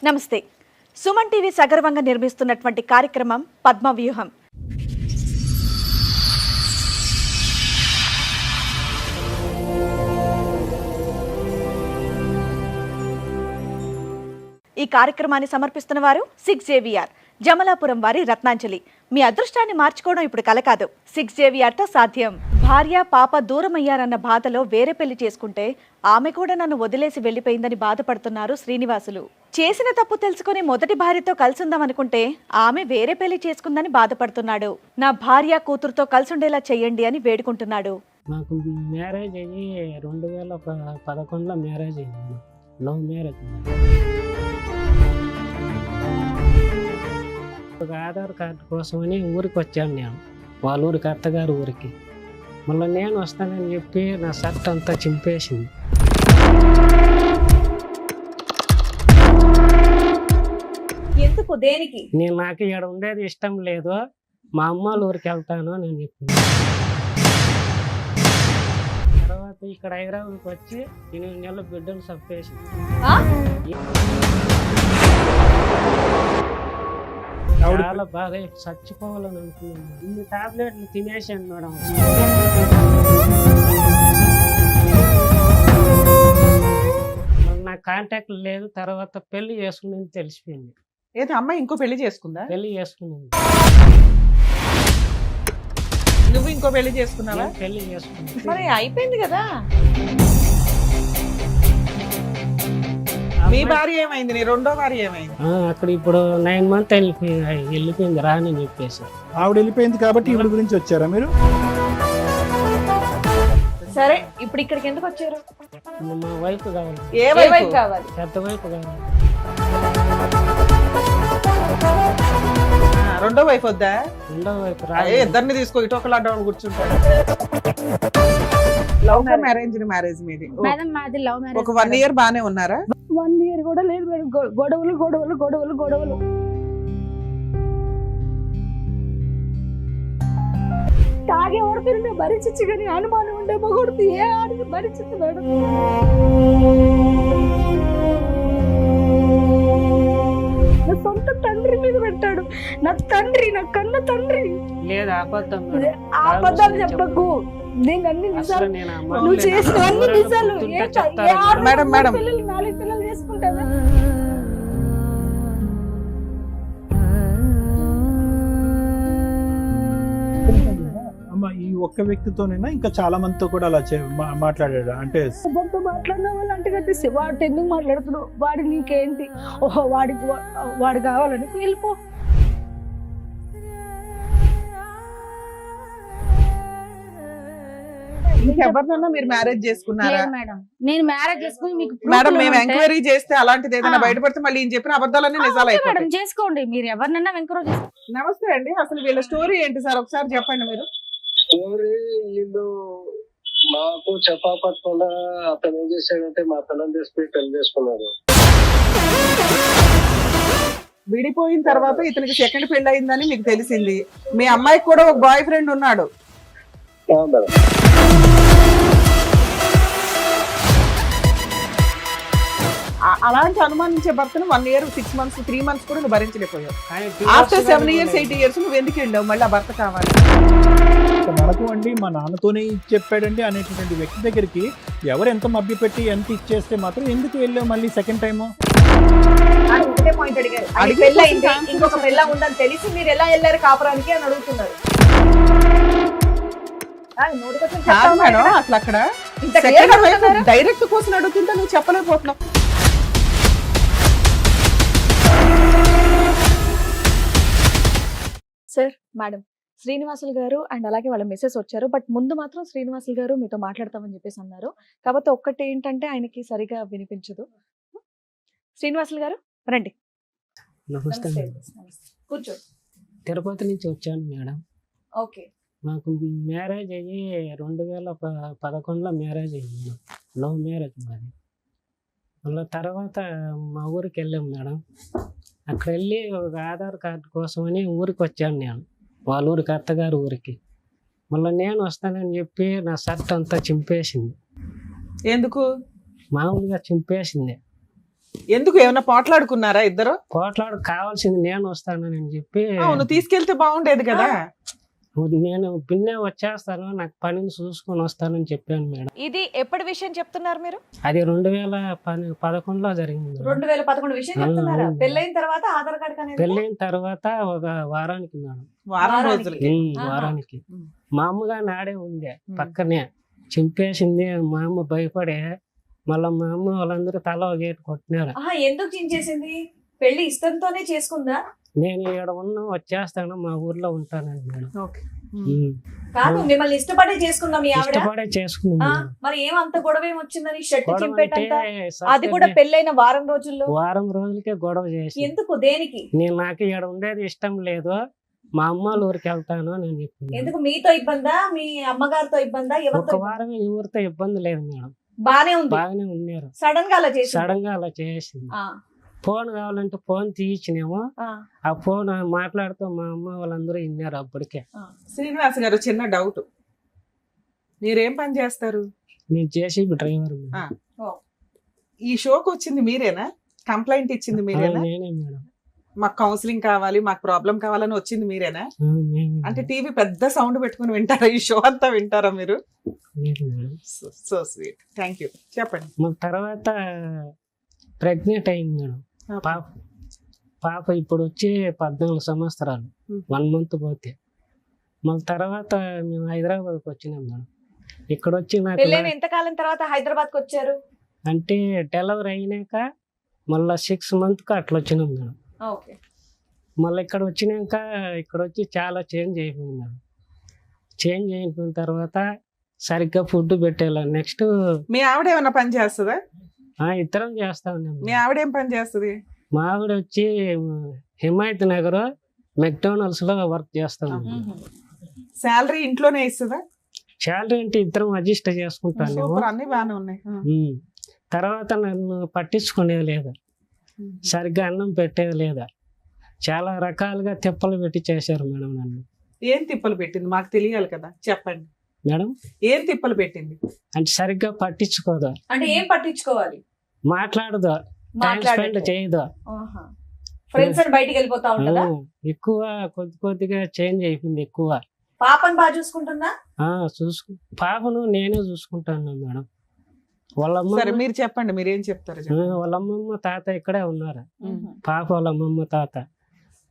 నమస్తే. సుమన్ టీవీ సగర్వంగా నిర్మిస్తున్నటువంటి కార్యక్రమం పద్మవ్యూహం. ఈ కార్యక్రమాన్ని సమర్పిస్తున్న వారు 6JVR జమలాపురం వారి రత్నాంజలి. మీ అదృష్టాన్ని మార్చుకోవడం ఇప్పుడు కల కాదు, 6JVRతో సాధ్యం. భార్య పాప దూరమయ్యారన్న బాధలో వేరే పెళ్లి చేసుకుంటే ఆమె కూడా నన్ను వదిలేసి వెళ్లిపోయిందని బాధపడుతున్నారు శ్రీనివాసులు. చేసిన తప్పు తెలుసుకుని మొదటి భార్యతో కలిసిందాం అనుకుంటే ఆమె వేరే పెళ్లి చేసుకుందని బాధపడుతున్నాడు. నా భార్య కూతురుతో కలిసుండేలా చెయ్యండి అని వేడుకుంటున్నాడు. నాకు మ్యారేజ్ అయ్యి 2011లో మ్యారేజ్ అయింది. Love marriage. ఒక ఆధార్ కార్డు కోసమని ఊరికి వచ్చాను నేను, వాళ్ళ ఊరికి, అత్తగారు ఊరికి. మళ్ళీ నేను వస్తానని చెప్పి నా షర్ట్ అంతా చింపేసింది. ఎందుకు, దేనికి? నాకు ఇక్కడ ఉండేది ఇష్టం లేదు, మా అమ్మ వాళ్ళ ఊరికి వెళ్తాను అని చెప్పింది. తర్వాత ఇక్కడ హైదరాబాద్కి వచ్చి 8 నెలల బిడ్డలు చంపేసింది. చాలా బాగా చచ్చిపోవాలని అనుకున్నాను. ఇన్ని టాబ్లెట్లు తినేసాను మేడం. నాకు కాంటాక్ట్ లేదు. తర్వాత పెళ్లి చేసుకుని తెలిసిపోయింది. ఏది అమ్మాయి ఇంకో పెళ్లి చేసుకుందా? పెళ్లి చేసుకున్నాను. నువ్వు ఇంకో పెళ్లి చేసుకున్నావా? పెళ్లి చేసుకున్నాను. మరి అయిపోయింది కదా. మీ భార్య ఏమైంది? నీ రెండో భార్య ఏమైంది? అక్కడ ఇప్పుడు 9 months వెళ్ళిపోయింది రాని చెప్పేసి. ఆవిడ వెళ్ళిపోయింది కాబట్టి ఈవిడ గురించి వచ్చారా మీరు? సరే, ఇప్పుడు ఇక్కడికి ఎందుకు వచ్చారు? మా వైఫ్ కావాలి. ఏ వైపు కావాలి? పెద్ద వైఫ్ కావాలి. రెండో వైపు వద్దా? రెండో వైఫ్ ఇద్దరిని తీసుకో, ఇటు ఒకళ్ళు అడ్డం కూర్చుంటాడు. లవ్ మ్యారేజ్ మీది? మేడం మాది లవ్ మ్యారేజ్. ఒక 1 year బానే ఉన్నారా? 1 year కూడా లేదు మేడం. గొడవలు గొడవలు గొడవలు గొడవలు. తాగే ఓడిపోయిన భరించచ్చు కానీ అనుమానం ఉండే మొగొడుతూ ఏ ఆడికి భరించచ్చు మేడం. నా సొంత తండ్రి మీద పెట్టాడు. నా తండ్రి, నా కన్న తండ్రి. లేదు, అబద్ధం. అబద్ధాలు చెప్పకు. నేను అన్ని నిజాలు, నువ్వు చేసిన అన్ని నిజాలు. మేడం 4 పిల్లలు చేసుకుంటావా? అమ్మ, ఈ ఒక్క వ్యక్తితోనైనా ఇంకా చాలా మందితో కూడా అలా మాట్లాడాడు అంటే? ఎవరితో మాట్లాడిన వాళ్ళు అంటే కట్టేసి వాడితో ఎందుకు మాట్లాడుతున్నావు? వాడి నీకేంటి? ఓహో, వాడు కావాలని వెళ్ళిపో. ఎవరినన్నా మీరు మ్యారేజ్ చేసుకున్నారా? మేడం, నేను మ్యారేజ్ చేసుకుని మీకు మేడం మేము ఎంక్వైరీ చేస్తే అలాంటిది ఏదైనా బయటపడితే మళ్ళీ ఈయన చెప్పిన అబద్ధాలన్నీ నిజాలు అయిపోతాయి. మేడం చేసుకోండి, మీరు ఎవరినన్నా ఎంకరేజ్. నమస్తే అండి, అసలు వీళ్ళ స్టోరీ ఏంటి సార్ ఒకసారి చెప్పండి మీరు. స్టోరీ వీళ్ళు మాకు చెప్పకుండా అతను ఏం చేశాడంటే మా పిల్లలు తీసుకుని పెళ్లి చేసుకున్నారు. విడిపోయిన తర్వాత ఇతనికి సెకండ్ పెళ్లి అయిందని మీకు తెలిసింది. మీ అమ్మాయికి కూడా ఒక బాయ్ ఫ్రెండ్ ఉన్నాడు. మేడం అలాంటి అనుమానించే భర్తను 1 year 6 months 3 months కూడా నువ్వు భరించలేకపోయావు. ఆఫ్టర్ 7 years 8 years నువ్వు ఎందుకు వెళ్ళావు? మళ్ళీ ఆ భర్త కావాలి. మనకు అండి మా నాన్నతోనే చెప్పాడండి అనేటువంటి వ్యక్తి దగ్గరికి ఎవరు ఎంత మభ్యపెట్టి ఎంత ఇచ్చేస్తే మాత్రం ఎందుకు వెళ్ళావు మళ్ళీ సెకండ్ టైము? ఒకటే పాయింట్ అడిగారు. ఇంకొక పెళ్ళ ఉందని తెలిసి మీరు ఎలా వెళ్ళారు కాపురానికి అని అడుగుతున్నారు. మేడం అసలు అక్కడ డైరెక్ట్ కోసం అడుగుతుంటే నువ్వు చెప్పలేకపోతున్నావు. సార్, మేడం శ్రీనివాసులు గారు అండ్ అలాగే వాళ్ళ మెసేజ్ వచ్చారు. బట్ ముందు మాత్రం శ్రీనివాసులు గారు మీతో మాట్లాడతామని చెప్పేసి అన్నారు. కాబట్టి ఒక్కటి ఏంటంటే ఆయనకి సరిగా వినిపించదు. శ్రీనివాసులు గారు రండి. నమస్తే. కూర్చో. తిరుపతి నుంచి వచ్చాను మేడం. ఓకే. నాకు మ్యారేజ్ అయ్యి 2011లో మ్యారేజ్ అయ్యింది మేడం. లవ్ మ్యారేజ్ మాది. మళ్ళీ తర్వాత మా ఊరికి వెళ్ళాం మేడం. అక్కడ వెళ్ళి ఒక ఆధార్ కార్డు కోసమని ఊరికి వచ్చాను నేను, వాళ్ళ ఊరికి, అత్తగారు ఊరికి. మళ్ళీ నేను వస్తానని చెప్పి నా షర్ట్ అంతా చింపేసింది. ఎందుకు? మామూలుగా చింపేసింది. ఎందుకు ఏమైనా పోట్లాడుకున్నారా ఇద్దరు? పోట్లాడు కావాల్సింది నేను వస్తానని చెప్పి అవును, తీసుకెళ్తే బాగుండేది కదా. నేను పిన్నే వచ్చేస్తాను, నాకు పనిని చూసుకొని వస్తానని చెప్పాను మేడం. ఇది ఎప్పటి విషయం చెప్తున్నారు మీరు? అది 2011లో జరిగింది మేడం. 2011 విషయం చెప్తున్నారా? అవును. పెళ్ళైన తర్వాత ఆధార్ కార్డ్ అనేది పెళ్ళైన తర్వాత ఒక వారానికి మేడం. వారం రోజులకి. వారానికి ఉమ్. మా అమ్మగా నాడే ఉంది పక్కనే, చింపేసింది. మా అమ్మ భయపడే మళ్ళీ మా అమ్మ వాళ్ళందరూ తల ఒక గేటు కొట్టినారు. ఎందుకు చించేసింది? పెళ్లి ఇష్టంతోనే చేసుకుందా? నేను ఇక్కడ వచ్చేస్తాను, మా ఊర్లో ఉంటానండి మేడం. ఓకే. కాదు, మిమ్మల్ని ఇష్టపడే చేసుకుందాం మీ ఆవిడ. ఇష్టపడే చేసుకున్నాను. మరి ఏమంత గొడవ ఏమొచ్చిందని షర్ట్ గొడవ చింపేటంత? అంటే అది కూడా పెళ్ళైన వారం రోజుల్లో. వారం రోజులకే గొడవ చేసి, ఎందుకు, దేనికి? నాకు ఇక్కడ ఉండేది ఇష్టం లేదు, మా అమ్మ వాళ్ళ ఊరికి వెళ్తాను అని చెప్పింది. ఎందుకు? మీతో ఇబ్బందా, మీ అమ్మగారితో ఇబ్బందా, ఒక ఎవరితో? వారం ఎవరితో ఇబ్బంది లేదు మేడం, బానే ఉంది. బాగానే ఉన్నారు. సడన్ గా అలా చేసి సడన్ గా అలా చేసింది. ఫోన్ కావాలంటే ఫోన్ తీయించినేమో, ఆ ఫోన్ మాట్లాడుతూ మా అమ్మ వాళ్ళందరూ విన్నారు అప్పటికే. శ్రీనివాస్ గారు, చిన్న డౌట్, మీరేం పని చేస్తారు? నేను జేసీబీ డ్రైవర్. ఈ షోకి వచ్చింది మీరేనా? కంప్లైంట్ ఇచ్చింది మీరేనా? నేనే మేడం. మాకు కౌన్సిలింగ్ కావాలి, మాకు ప్రాబ్లం కావాలని వచ్చింది మీరేనా? అంటే టీవీ పెద్ద సౌండ్ పెట్టుకుని వింటారా? ఈ షో అంతా వింటారా మీరు? So sweet, thank you. చెప్పండి. మళ్ళీ తర్వాత ప్రెగ్నెంట్ అయింది మేడం. పాప ఇప్పుడు వచ్చి 14 సంవత్సరాలు, 1 month పోతే. మళ్ళీ తర్వాత మేము హైదరాబాద్కి వచ్చినాం మేడం. ఇక్కడ వచ్చి నాకు ఎంతకాలం తర్వాత హైదరాబాద్ కి వచ్చారు? అంటే డెలివరీ అయినాక మళ్ళీ 6 months అట్లా వచ్చినాం మేడం. మళ్ళీ ఇక్కడ వచ్చినాక ఇక్కడ వచ్చి చాలా చేంజ్ అయిపోయింది మేడం. చేంజ్ అయిపోయిన తర్వాత సరిగ్గా ఫుడ్ పెట్టేలా. నెక్స్ట్ మీ ఆవిడ ఏమైనా పని చేస్తుందా? ఇద్దరం చేస్తా ఉన్నాం. మీ ఆవిడ ఏం పని చేస్తుంది? మా ఆవిడ వచ్చి హిమాయత్ నగర్ మెక్డోనల్డ్స్ లో వర్క్ చేస్తాం. శాలరీ ఇంట్లోనే ఇస్తుందా? శాలరీ అంటే ఇద్దరం అడ్జస్ట్ చేసుకుంటాను. సూపర్, అన్ని బాగానే ఉన్నాయి. తర్వాత నన్ను పట్టించుకునేది లేదా, సరిగ్గా అన్నం పెట్టేది లేదా, చాలా రకాలుగా తిప్పలు పెట్టి చేశారు మేడం నన్ను. ఏం తిప్పలు పెట్టింది మాకు తెలియాలి కదా, చెప్పండి మేడం. ఏం తిప్పలు పెట్టింది? అంటే సరిగ్గా పట్టించుకోదు. అంటే ఏం పట్టించుకోవాలి? మాట్లాడదు, టైం స్పెండ్ చేయదు. ఫ్రెండ్స్ అని బయటికి వెళ్ళిపోతా ఉంటుందా? ఎక్కువ కొద్దిగా చేంజ్ అయిపోయింది. ఎక్కువ పాపను బాగా చూసుకుంటుందా? పాపను నేనే చూసుకుంటాను మేడం. వాళ్ళ సరే మీరు చెప్పండి, మీరేం చెప్తారు? వాళ్ళ అమ్మమ్మ తాత ఇక్కడే ఉన్నారు. పాప వాళ్ళ అమ్మమ్మ తాత.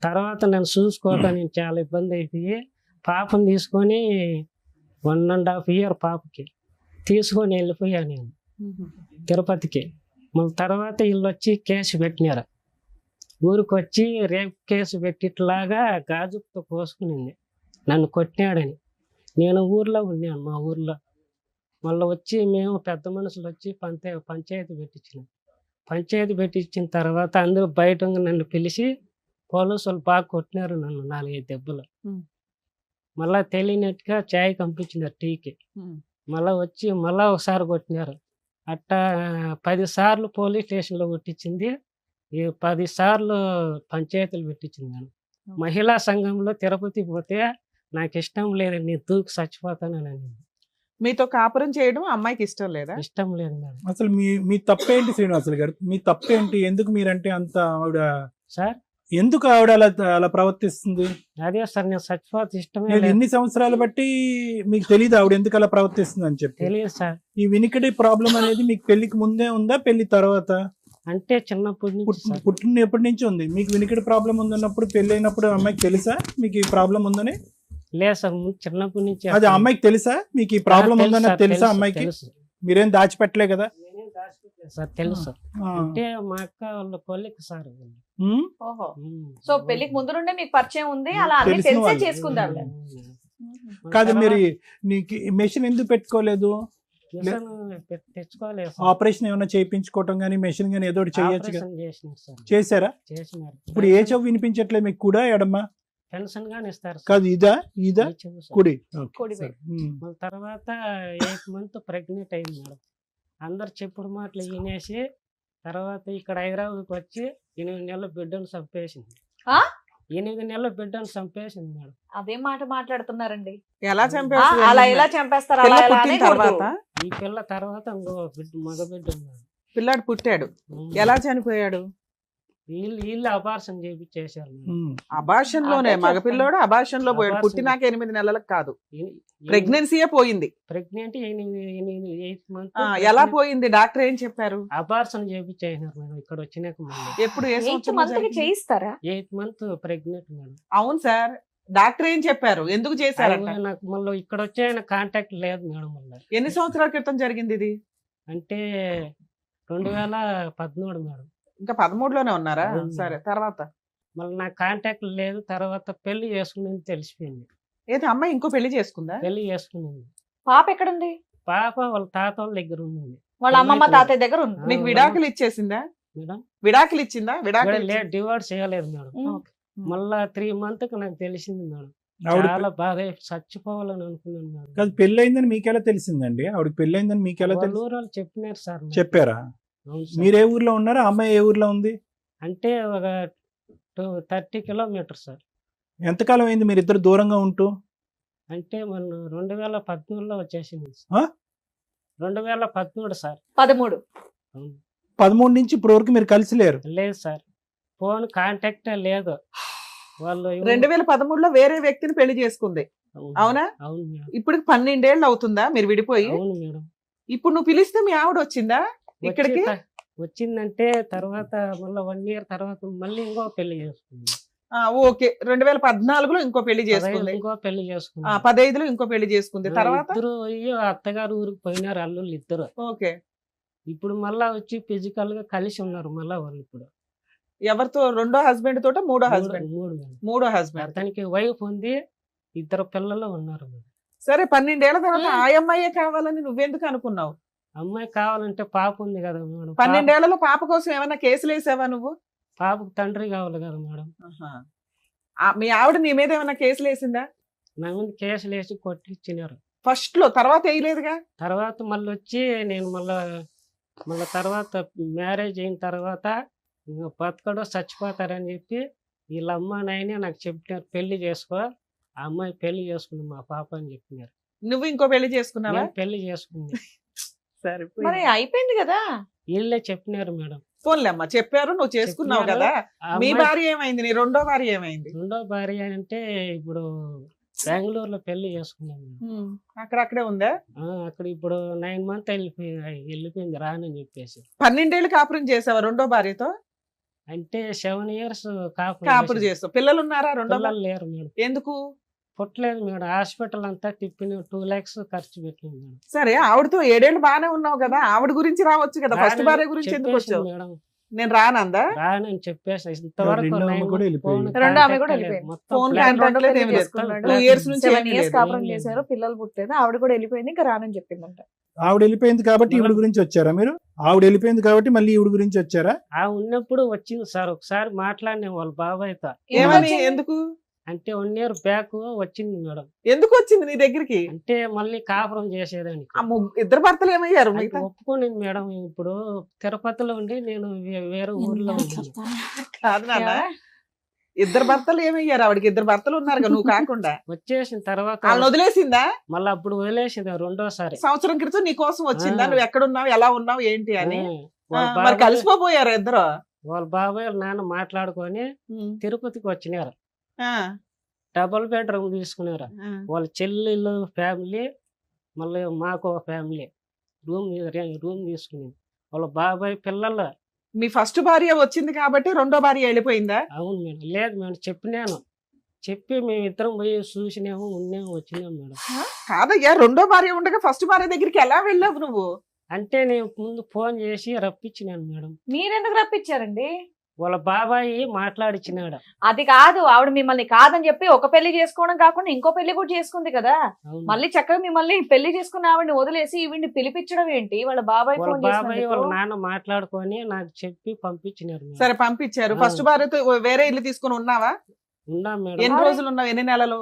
తర్వాత నేను చూసుకోవడానికి చాలా ఇబ్బంది అయిపోయి పాపను తీసుకొని 1.5 year పాపకి తీసుకొని వెళ్ళిపోయాను నేను తిరుపతికి. మళ్ళీ తర్వాత వీళ్ళు వచ్చి కేసు పెట్టినారు. ఊరికి వచ్చి రేపు కేసు పెట్టిట్లాగా గాజుతో కోసుకునింది, నన్ను కొట్టినాడని. నేను ఊర్లో ఉన్నాను, మా ఊర్లో. మళ్ళీ వచ్చి మేము పెద్ద మనుషులు వచ్చి పంచాయతీ పెట్టించినాం. పంచాయతీ పెట్టించిన తర్వాత అందరూ బయట నన్ను పిలిచి పోలీసులు బాగా కొట్టినారు నన్ను 4-5 దెబ్బలు. మళ్ళీ తెలియనట్టుగా చాయ్ పంపించినారు టీకి. మళ్ళీ వచ్చి మళ్ళీ ఒకసారి కొట్టినారు. అట్టా 10 సార్లు పోలీస్ స్టేషన్లో కొట్టించింది, 10 సార్లు పంచాయతీలు పెట్టించింది నేను. మహిళా సంఘంలో తిరుపతి పోతే నాకు ఇష్టం లేదు, నేను దూకి చచ్చిపోతానని. మీతో కాపురం చేయడం అమ్మాయికి ఇష్టం లేదా? ఇష్టం లేదు మేడం. అసలు మీ తప్పేంటి శ్రీనివాసులు గారు? మీ తప్పేంటి? ఎందుకు మీరంటే అంత ఆవిడ సార్, ఎందుకు ఆవిడ అలా ప్రవర్తిస్తుంది? అదే సార్, నేను చచ్చిపోతే ఇష్టమే నేను ఎన్ని సంవత్సరాలు బట్టి మీకు తెలియదు ఆవిడ ఎందుకు అలా ప్రవర్తిస్తుంది అని చెప్పి? తెలియదు సార్. ఈ వినికిడి ప్రాబ్లం అనేది మీకు పెళ్లికి ముందే ఉందా, పెళ్లి తర్వాత? అంటే చిన్నప్పటి నుంచి పుట్టినప్పటి నుంచి ఉంది. మీకు వినికిడి ప్రాబ్లం ఉందన్నప్పుడు పెళ్లి అయినప్పుడు అమ్మాయికి తెలుసా మీకు ఈ ప్రాబ్లం ఉందని? లేదు సార్, చిన్నప్పటి నుంచి. అది అమ్మాయికి తెలుసా మీకు ఈ ప్రాబ్లం ఉందని? తెలుసా అమ్మాయికి? మీరేం దాచిపెట్టలే కదా? సార్ తెలుసు. అంటే మా అక్క వాళ్ళ కొలిక్ సార్. సో పెళ్లికి ముందు నుండే మీకు పరిచయం ఉంది, అలా అన్ని తెలిసే చేసుకుందాం. కాదు, మీరు నీకు మెషిన్ ఎందుకు పెట్టుకోలేదు? తెచ్చుకోలేదు. ఆపరేషన్ ఏమైనా చేయించుకోవటం కానీ మెషిన్ కానీ ఏదో చేయొచ్చు కదా? చేశారా? చేసినారు. ఇప్పుడు ఏ చెవు వినిపించట్లే మీకు? కూడా ఎడమ్మా? పెన్షన్ గాని ఇస్తారు. కాదు, ఇదా కుడి. తర్వాత 8 months ప్రెగ్నెంట్ అయింది మేడం. అందరు చెప్పుడు మాటలు వినేసి తర్వాత ఇక్కడ హైదరాబాద్కి వచ్చి 8 నెలల బిడ్డను చంపేసింది. 8 నెలల బిడ్డను చంపేసింది మేడం. అదే మాట మాట్లాడుతున్నారండి. ఎలా చంపేస్తారు? అలా ఎలా చంపేస్తారు? తర్వాత ఈ పిల్ల తర్వాత ఇంకో మగ బిడ్డ ఉన్నాడు. పిల్లాడు పుట్టాడు, ఎలా చనిపోయాడు? వీళ్ళు అబార్షన్ చేపించేశారు మేడం. అబార్షన్ లోనే అదే మగపిల్లోడు అబార్షన్ లో పోయాడు. అబార్షన్. పుట్టినాక 8 నెలలకు కాదు, ప్రెగ్నెన్సీయే పోయింది. ప్రెగ్నెంట్ 8 మంత్ ఎలా పోయింది? డాక్టర్ ఏం చెప్పారు? అబార్షన్ చేపించేసినారు మేడం. ఇక్కడ వచ్చినాక మళ్ళీ ఎప్పుడు ఏ 8 సంవత్సరంలో మంత్ కి జరిగింది? చేయిస్తారా? 8 మంత్ ప్రెగ్నెంట్ మేడం. అవును సార్, డాక్టర్ ఏం చెప్పారు? ఎందుకు చేశారంట? అది నాకు మళ్ళీ ఇక్కడ వచ్చే ఆయన కాంటాక్ట్ లేదు మేడం. మళ్ళీ ఎన్ని సంవత్సరాల క్రితం జరిగింది ఇది? అంటే 2013 మేడం. ఇంకా 13లోనే ఉన్నారా? అవును. సరే, తర్వాత మళ్ళీ నాకు కాంటాక్ట్ లేదు. తర్వాత పెళ్లి చేసుకునేది తెలిసిపోయింది. ఏది అమ్మాయి ఇంకో పెళ్లి చేసుకుందా? పెళ్లి చేసుకునేది పాప ఎక్కడుంది? పాప వాళ్ళ తాత వాళ్ళ దగ్గర ఉంది వాళ్ళ అమ్మమ్మ తాతయ్య దగ్గర ఉంది. నీకు విడాకులు ఇచ్చేసిందా? మేడం. విడాకులు ఇచ్చిందా? విడాకులు లేదు, డివోర్స్ చేయలేదు మేడం. ఉమ్. మళ్ళా 3 month కి నాకు తెలిసింది మేడం. ఆవిడ చాలా బాధ చచ్చిపోవాలని అనుకున్నాను మేడం. కాదు, పెళ్ళయిందని మీకెలా తెలిసిందండి? ఆవిడకి పెళ్ళయిందని మీకెలా వాళ్ళ తెలుసు? ఊరు వాళ్ళు చెప్పినారు సార్ నాకు. చెప్పారా? అవును సార్. మీరు ఏ ఊర్లో ఉన్నారా? అమ్మాయి ఏ ఊర్లో ఉంది? అంటే ఒక 30 kilometers సార్. ఎంతకాలం అయింది మీరు ఇద్దరు దూరంగా ఉంటూ? అంటే మనం 2013లో వచ్చేసింది ఆ? 2013 సార్. 13. అవును. 13 నుంచి ఇప్పటి వరకు మీరు కలిసి లేరు? లేదు సార్, ఫోన్ కాంటాక్ట్ లేదు. వాళ్ళు 2013లో వేరే వ్యక్తిని పెళ్లి చేసుకుంది, అవును. అవునా? అవును మేడం. ఇప్పుడు 12 ఏళ్ళు అవుతుందా మీరు విడిపోయి? అవును మేడం. ఇప్పుడు నువ్వు పిలిస్తే మీ ఆవిడ వచ్చిందా ఇక్కడికి? వచ్చిందంటే తర్వాత మళ్ళీ 1 year తర్వాత మళ్ళీ ఇంకో పెళ్లి చేసుకుంది. ఓకే, 2014లో ఇంకో పెళ్లి చేసుకుంది, ఇంకో పెళ్లి చేసుకుంది. 15లో ఇంకో పెళ్లి చేసుకుంది. తర్వాత ఇద్దరు అయ్యో అత్తగారు ఊరికి పోయినారు అల్లుళ్ళు ఇద్దరు. ఓకే, ఇప్పుడు మళ్ళా వచ్చి ఫిజికల్ గా కలిసి ఉన్నారు మళ్ళా వాళ్ళు ఇప్పుడు. ఎవరితో? రెండో హస్బెండ్ తోట? మూడో హస్బెండ్? మూడు మేడం. మూడో హస్బెండ్. అతనికి వైఫ్ ఉంది, 2 పిల్లలు ఉన్నారు మేడం. సరే, 12 ఏళ్ల తర్వాత ఆ అమ్మాయే కావాలని నువ్వెందుకు అనుకున్నావు? అమ్మాయి కావాలంటే పాప ఉంది కదా మేడం. 12 ఏళ్లలో పాప కోసం ఏమైనా కేసులు వేసావా నువ్వు? పాపకు తండ్రి కావాలి కదా మేడం. మీ ఆవిడ నీ మీద ఏమైనా కేసులు వేసిందా? నా ముందు కేసులు వేసి కొట్టించినారు ఫస్ట్ లో, తర్వాత వేయలేదుగా? తర్వాత మళ్ళీ వచ్చి నేను మళ్ళీ తర్వాత మ్యారేజ్ అయిన తర్వాత ఇంకా బతకడో చచ్చిపోతారని చెప్పి వీళ్ళ అమ్మ నాయనే నాకు చెప్పినారు, పెళ్లి చేసుకో, ఆ అమ్మాయి పెళ్లి చేసుకుంది మా పాప అని చెప్పినారు. నువ్వు ఇంకో పెళ్లి చేసుకున్నావా? నేను పెళ్లి చేసుకుంది. సరే, మరి అయిపోయింది కదా. వీళ్ళే చెప్పినారు మేడం. ఫోన్లే అమ్మా, చెప్పారు, నువ్వు చేసుకున్నావు కదా. ఆ మీ అమ్మాయి భార్య ఏమైంది? నీ రెండో భార్య ఏమైంది? రెండో భార్య అంటే ఇప్పుడు బెంగళూరులో పెళ్లి చేసుకున్నాను మేడం. అక్కడే ఉందా? అక్కడ ఇప్పుడు 9 months వెళ్ళిపోయింది రానని చెప్పేసి. 12 ఏళ్ళు కాపురం చేసావా రెండో భార్యతో? అంటే 7 years కాపురం చేస్తావు. పిల్లలు ఉన్నారా రెండో భార్య? పిల్లలు లేరు మేడం. ఎందుకు పుట్టలేదు మేడం. హాస్పిటల్ అంతా తిప్పిన 2 lakhs ఖర్చు పెట్టింది మేడం. సరే, ఆవిడతో 7 ఏళ్ళు బాగానే ఉన్నావు కదా, ఆవిడ గురించి రావచ్చు కదా. ఫస్ట్ రానని భార్య గురించి ఎందుకు చెప్పేసింది వచ్చావు? మేడం. నేను రానందా? రానని చెప్పేసి ఇంతవరకు రెండో ఆమె 9 కూడా months వెళ్ళిపోయింది. phone రెండో ఆమె కూడా contact లేదు. వెళ్ళిపోయింది. మొత్తం ఫోన్ black కాంటాక్ట్ లేదు, ఏం లేదు. చేసుకున్నాడు. 2 years నుంచి 7 ఏమీ years లేదు. కాపురం ఏం లేదు. చేశారు, పిల్లలు పుట్టలేదు, ఆవిడ కూడా వెళ్ళిపోయింది, ఇంకా రానని చెప్పిందంట. ఆవిడ వెళ్ళిపోయింది కాబట్టి ఈవిడ గురించి వచ్చారా మీరు? ఆవిడ వెళ్ళిపోయింది కాబట్టి మళ్ళీ ఈవిడ గురించి వచ్చారా? ఉన్నప్పుడు వచ్చింది సార్, ఒకసారి మాట్లాడిన వాళ్ళ బాబాయ్తో. ఏమని? వచ్చింది? ఎందుకు? అంటే 1 year బ్యాక్ వచ్చింది మేడం. ఎందుకు వచ్చింది నీ దగ్గరికి? అంటే మళ్ళీ కాపురం చేసేదానికి. ఇద్దరు భర్తలు ఏమయ్యారు? అంటే మిగతా ఒప్పుకునింది మేడం. ఇప్పుడు తిరుపతిలో ఉండి నేను వేరే ఊర్లో ఉన్నాను. కాదు నాన్న, ఇద్దరు భర్తలు ఏమయ్యారు? ఆవిడకి 2 భర్తలు ఉన్నారు కదా, నువ్వు కాకుండా. వచ్చేసిన తర్వాత వాళ్ళని వదిలేసిందా? మళ్ళీ అప్పుడు వదిలేసింది రెండోసారి. సంవత్సరం క్రితం నీ కోసం వచ్చిందా? నువ్వు ఎక్కడున్నావు, ఎలా ఉన్నావు, ఏంటి అని? వాళ్ళ మరి బాబాయ్ కలిసిపోయారు ఇద్దరు? వాళ్ళ బాబాయ్ వాళ్ళ నాన్న మాట్లాడుకొని తిరుపతికి వచ్చినారు. ఆ, 2 bedroom తీసుకున్నారు. ఆ. వాళ్ళ చెల్లెళ్ళు ఫ్యామిలీ, మళ్ళీ మాకు ఫ్యామిలీ రూమ్ తీసుకుని వాళ్ళ బాబాయ్ పిల్లలు. మీ ఫస్ట్ భార్య వచ్చింది కాబట్టి రెండో భార్య వెళ్ళిపోయిందా? అవును మేడం. లేదు మేడం, చెప్పినాను. చెప్పి మేమిద్దరం పోయి చూసినాము, ఉన్నాము, వచ్చినాము మేడం. కాదయ్యా, రెండో భార్య ఉండగా ఫస్ట్ భార్య దగ్గరికి ఎలా వెళ్ళావు నువ్వు? అంటే నేను ముందు ఫోన్ చేసి రప్పించినాను మేడం. మీరెందుకు రప్పించారండి? వాళ్ళ బాబాయ్ మాట్లాడిచ్చినాడు. అది కాదు, ఆవిడ మిమ్మల్ని కాదని చెప్పి ఒక పెళ్లి చేసుకోవడం కాకుండా ఇంకో పెళ్లి కూడా చేసుకుంది కదా. అవును. మళ్ళీ చక్కగా మిమ్మల్ని పెళ్లి చేసుకున్న ఆవిడని వదిలేసి ఈవిడ్ని పిలిపించడం ఏంటి? వాళ్ళ బాబాయ్ వాళ్ళ ఫోన్ బాబాయ్ వాళ్ళ చేసినందుకు. నాన్న మాట్లాడుకొని నాకు చెప్పి పంపించినారు మేడం. సరే, పంపించారు. ఆ. ఫస్ట్ భార్యతో వేరే ఇల్లు తీసుకుని ఉన్నావా? ఉన్నాం మేడం. ఎన్ని రోజులు ఉన్నావు? ఎన్ని నెలలు?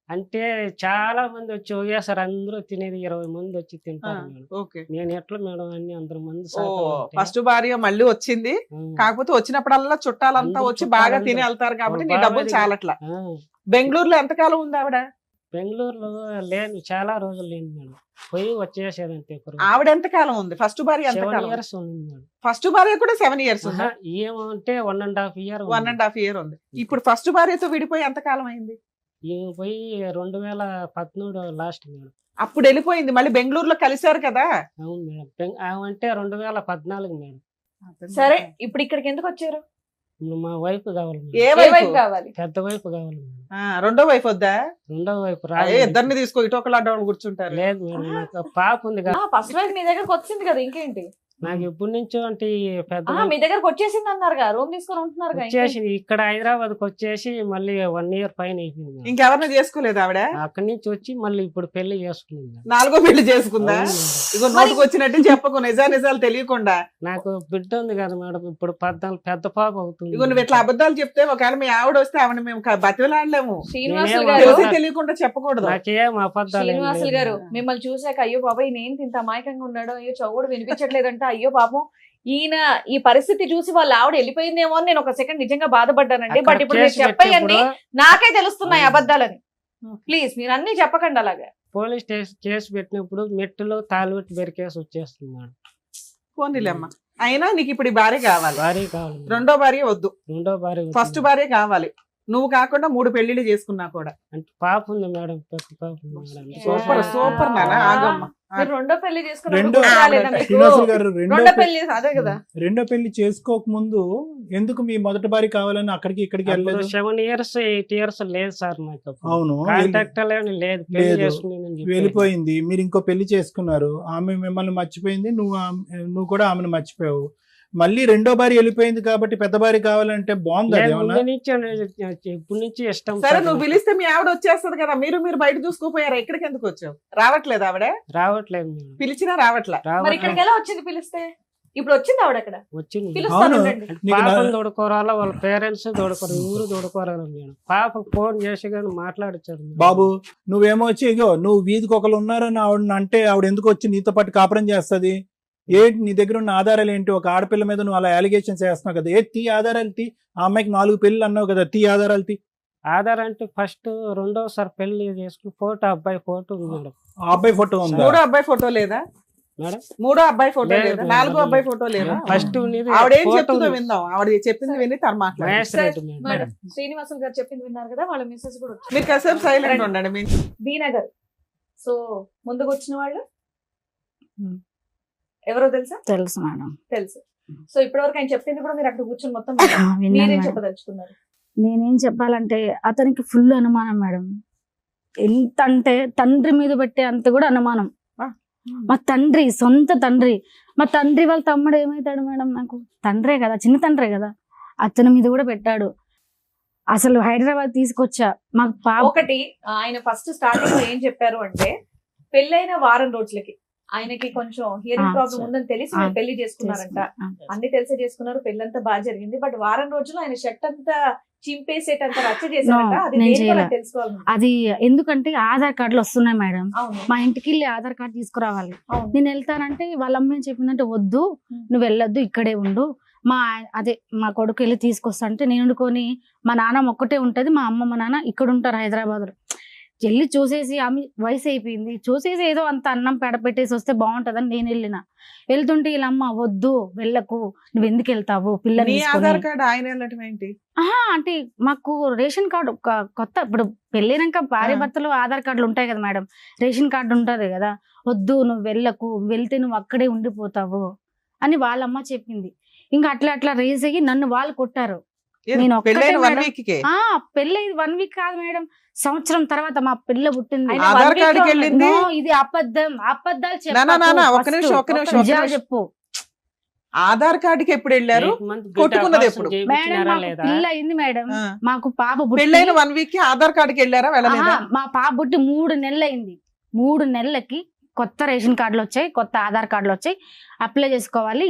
అంటే చాలా మంది వచ్చి ఒకేసారి అందరూ తినేది 20 మంది వచ్చి తింటారు మేడం. ఓకే. నేను ఎట్లా మేడం అన్ని అందరు మంది ఓ, ఫస్ట్ భార్య మళ్ళీ వచ్చింది, కాకపోతే వచ్చినప్పుడల్లా చుట్టాలంతా అందరూ వచ్చి బాగా చుట్టాలంతా తిని వెళ్తారు కాబట్టి నీ వాళ్ళ డబ్బులు బాబాయ్ చాలట్లా. బెంగళూరులో ఎంతకాలం ఉంది ఆవిడ? బెంగళూరులో లేను, చాలా రోజులు లేను మేడం. పోయి వచ్చేసాడంతే. ఆవిడ ఎంత కాలం ఉంది? ఫస్ట్ భార్య ఎంత 7 కాలం? years ఉంది మేడం. ఫస్ట్ భార్య కూడా 7 years ఉంది. ఏమంటే 1.5 year 1.5 year ఉంది. ఇప్పుడు ఫస్ట్ భార్యతో విడిపోయి ఎంత కాలం అయింది? ఈమె పోయి 2013 లాస్ట్ మేడం. అప్పుడు వెళ్ళిపోయింది. మళ్ళీ బెంగళూరులో కలిశారు కదా? అవును మేడం. ఆమె అంటే 2014 మేడం. సరే ఇప్పుడు ఇక్కడికి ఎందుకు వచ్చారు? మా వైఫ్ కావాలి మేడం. ఏ ఏ వైపు? వైపు కావాలి? పెద్ద వైఫ్ కావాలి మేడం. రెండో వైపు వద్దా? రెండో వైపు అదే రాదు. ఇద్దరిని తీసుకో, ఇటు ఒకళ్ళు అడ్డవాళ్ళు కూర్చుంటారు. లేదు మేడం, నాకు పాప ఉంది కదా. ఫస్ట్ వైఫ్ మీ దగ్గరకు వచ్చింది కదా, ఇంకేంటి? నాకు ఎప్పటి నుంచో అంటే ఈ పెద్ద ఆ, మీ దగ్గరకు వచ్చేసింది అన్నారుగా, రూమ్ తీసుకొని ఉంటున్నారు వచ్చేసి ఇక్కడ హైదరాబాద్ కి వచ్చేసి మళ్ళీ 1 year పైన అయిపోయింది మేడం. ఇంకెవరిని చేసుకోలేదు ఆవిడ? అక్కడి నుంచి వచ్చి మళ్ళీ ఇప్పుడు పెళ్లి చేసుకుంది మేడం. 4వ పెళ్లి చేసుకుందా? అవును మేడం. ఇగో నోటుకు వచ్చినట్టు చెప్పకు, నిజాలు తెలియకుండా. నాకు బిడ్డ ఉంది కదా మేడం, ఇప్పుడు 14 పెద్ద పాప అవుతుంది. ఇగో నువ్వు ఇట్లా అబద్ధాలు చెప్తే ఒకవేళ మీ ఆవిడ వస్తే ఆవిడ మేము బతిలాడలేము. శ్రీనివాసులు నేనేం గారు, తెలిసి తెలియకుండా చెప్పకూడదు. నాకేం అబద్ధాలు ఏం శ్రీనివాసులు లేదు గారు మేడం. మిమ్మల్ని చూసాక అయ్యో బాబాయ్ నేను ఇంత అమాయకంగా ఉన్నాడు, అయ్యో చౌడు వినిపించట్లేదంట, అయ్యో పాపం ఈయన ఈ పరిస్థితి చూసి వాళ్ళ ఆవిడ వెళ్ళిపోయిందేమో అని నేను ఒక సెకండ్ నిజంగా బాధపడ్డానండి. బట్ ఇప్పుడు మీరు కేసు చెప్పేయండి, పెట్టినప్పుడు నాకే తెలుస్తున్నాయి అబద్ధాలని. ప్లీజ్ మీరు అన్ని చెప్పకండి అలాగా. పోలీస్ స్టేషన్ కేసు పెట్టినప్పుడు మెట్టులో తాలిబెట్టి బెరికేసి వచ్చేస్తుంది మేడం. పోనీలేమ్మా. అయినా నీకు ఇప్పుడు ఈ భార్య కావాలి. భార్య కావాలి మేడం. రెండో భార్య వద్దు, రెండో భార్య వద్దు ఫస్ట్ మేడం. భార్య కావాలి. నువ్వు కాకుండా 3 పెళ్లిళ్ళు చేసుకున్నా కూడా. అంటే పాప ఉంది మేడం, పెద్ద పాప ఉంది మేడం. సూపర్ సూపర్ నాన్న, ఆగమ్మా. మీరు రెండో పెళ్లి రెండో చేసుకున్నారు శ్రీనివాసులు గారు రెండో పెళ్లి అదే కదా. రెండో పెళ్లి చేసుకోక ముందు ఎందుకు మీ మొదటి భార్య కావాలని అక్కడికి ఇక్కడికి అప్పుడు వెళ్ళలేదు? 7 years 8 years లేదు సార్ నాకు అప్పుడు. అవును, కాంటాక్ట్ లేదు, పెళ్లి లేదు. చేసుకుని వెళ్ళిపోయింది. మీరు ఇంకో పెళ్లి చేసుకున్నారు, ఆమె మిమ్మల్ని మర్చిపోయింది, నువ్వు కూడా ఆమెను మర్చిపోయావు. మళ్ళీ రెండో భార్య వెళ్ళిపోయింది కాబట్టి పెద్ద భార్య కావాలంటే బాగుంది. అది ఏమన్నా? ఇప్పటి నుంచి ఇష్టం సరే సార్ నువ్వు నాకు. పిలిస్తే మీ ఆవిడ వచ్చేస్తది కదా. మీరు బయట చూసుకోపోయారా? ఇక్కడికి ఎందుకు వచ్చావు? రావట్లేదు ఆవిడ? రావట్లేదు మేడం. పిలిచినా రావట్లే. మరి రావట్లేదు. ఇక్కడికి ఎలా వచ్చింది పిలిస్తే? ఇప్పుడు వచ్చింది ఆవిడ అక్కడ వచ్చింది మేడం. పిలుస్తాను అవును. ఉండండి. నీకు పాపను నా- తోడుకోరాలా, వాళ్ళ పేరెంట్స్ తోడుకోరు, ఊరు తోడుకోరాలి మేడం. పాపకు ఫోన్ చేసి కానీ మాట్లాడించారు మేడం. బాబు నువ్వేమో వచ్చి ఇగో నువ్వు వీధికి ఒకరు ఉన్నారని ఆవిడ అంటే ఆవిడ ఎందుకు వచ్చి నీతో పాటు కాపురం చేస్తుంది? ఏంటి నీ దగ్గర ఉన్న ఆధారాలు ఏంటి? ఒక ఆడపిల్ల మీద నువ్వు అలా అలిగేషన్స్ చేస్తున్నావు కదా, తీ ఆధారాలు తీ. ఆ అమ్మాయికి 4 పెళ్ళిళ్ళు అన్నావు కదా, తీ ఆధారాలు తీ. ఆధార్ అంటే ఫస్ట్ రెండోసారి పెళ్లి చేసుకుని ఫోటో, అబ్బాయి ఫోటో ఉంది మేడం. ఆ అబ్బాయి ఫోటో ఉందా? 3వ అబ్బాయి ఫోటో లేదా? మేడం 3వ అబ్బాయి ఫోటో లేదు, లేదా? లేదు. 4వ అబ్బాయి ఫోటో లేదా? ఫస్ట్ ఆవిడ ఏం చెప్తుందో విందాం. ఆవిడ చెప్పింది విని తను మాట్లాడు. Magistrate madam. మేడం శ్రీనివాసులు గారు చెప్పింది విన్నారు కదా, వాళ్ళ మిస్సెస్ కూడా వచ్చారు. మీరు కాసేపు సైలెంట్ ఉండండి. బీనగర్. సో ముందుకు వచ్చిన వాళ్ళు ఎవరో తెలుసా? తెలుసు మేడం. తెలుసు. సో ఇప్పటివరకు ఆయన చెప్పింది కూడా మీరు అక్కడ కూర్చొని మొత్తం విన్నాను మీరేం మేడం. చెప్పదలుచుకున్నారు? నేనేం చెప్పాలంటే అతనికి ఫుల్ అనుమానం మేడం. ఎంత అంటే తండ్రి మీద పెట్టే అంత కూడా అనుమానం. మా తండ్రి, సొంత తండ్రి, మా తండ్రి వాళ్ళ తమ్ముడు ఏమవుతాడు మేడం? నాకు తండ్రే కదా, చిన్న తండ్రే కదా, అతని మీద కూడా పెట్టాడు. అసలు హైదరాబాద్ తీసుకొచ్చా మాకు పాప. ఒకటి ఆయన ఫస్ట్ స్టార్టింగ్ లో ఏం చెప్పారు అంటే పెళ్ళైన వారం రోజులకి ఆయనకి కొంచెం హియరింగ్ ప్రాబ్లం ఉందని తెలిసి మీరు పెళ్లి చేసుకున్నారంట. అన్ని తెలిసే చేసుకున్నారు, పెళ్ళంతా బాగా జరిగింది. బట్ వారం రోజులు ఆయన షర్ట్ అంతా చింపేసేటంత రచ్చ చేశారంట. అది నేను దేనికో చేయలే. నాకు తెలుసుకోవాలి. అది ఎందుకంటే ఆధార్ కార్డులు వస్తున్నాయి మేడం, అవును మా ఇంటికి వెళ్ళి ఆధార్ కార్డు తీసుకురావాలి. అవును. నేను వెళ్తానంటే వాళ్ళ అమ్మ ఏం చెప్పిందంటే వద్దు నువ్వు వెళ్ళొద్దు, ఇక్కడే ఉండు. మా కొడుకు వెళ్ళి తీసుకొస్తా అంటే నేను వండుకొని, మా నాన్న ఒక్కటే ఉంటది, మా అమ్మ మా నాన్న ఇక్కడ ఉంటారు హైదరాబాద్ లో. వెళ్ళి చూసేసి ఆమె వయసు అయిపోయింది, చూసేసి ఏదో అంత అన్నం పెడ పెట్టేసి వస్తే బాగుంటదని నేను వెళ్ళిన. వెళ్తుంటే వీళ్ళమ్మ వద్దు వెళ్ళకు, నువ్వు ఎందుకు వెళ్తావు పిల్లల్ని నీ తీసుకొని. ఆధార్ కార్డు ఆయన వెళ్ళటం ఏంటి? అంటే మాకు రేషన్ కార్డు కొత్త, ఇప్పుడు పెళ్ళైనాక భార్య భర్తలు ఆధార్ కార్డులు ఉంటాయి కదా మేడం, రేషన్ కార్డు ఉంటది కదా. వద్దు నువ్వు వెళ్ళకు, వెళ్తే నువ్వు అక్కడే ఉండిపోతావు అని వాళ్ళమ్మ చెప్పింది. ఇంకా అట్లా రేస్ అయ్యి నన్ను వాళ్ళు కొట్టారు. నేను ఒక్కటే పెళ్ళైన 1 మేడం. week కే పెళ్ళి 1 week కాదు మేడం, సంవత్సరం తర్వాత మా పిల్ల పుట్టింది. ఆయన ఆధార్ 1 week కార్డుకి లో వెళ్ళింది. No, ఇది అబద్ధాలు నానా, ఒక్క నిమిషం. చెప్పు. ఆధార్ కార్డుకి ఎప్పుడు వెళ్ళారు? 8 months కొట్టుకున్నది బిడ్డ ఎప్పుడు? అబార్షన్ మేడం చేయించినారా మాకు లేదా? పిల్ల అయింది మేడం, ఆ. మాకు పాప పుట్టి పెళ్ళైన 1 week కి ఆధార్ కార్డుకి వెళ్ళారా వెళ్ళలేదా? మా పాప పుట్టి 3 నెలలు అయింది. 3 నెలలకి కొత్త రేషన్ కార్డులు వచ్చాయి, కొత్త ఆధార్ కార్డులు వచ్చాయి, అప్లై చేసుకోవాలి.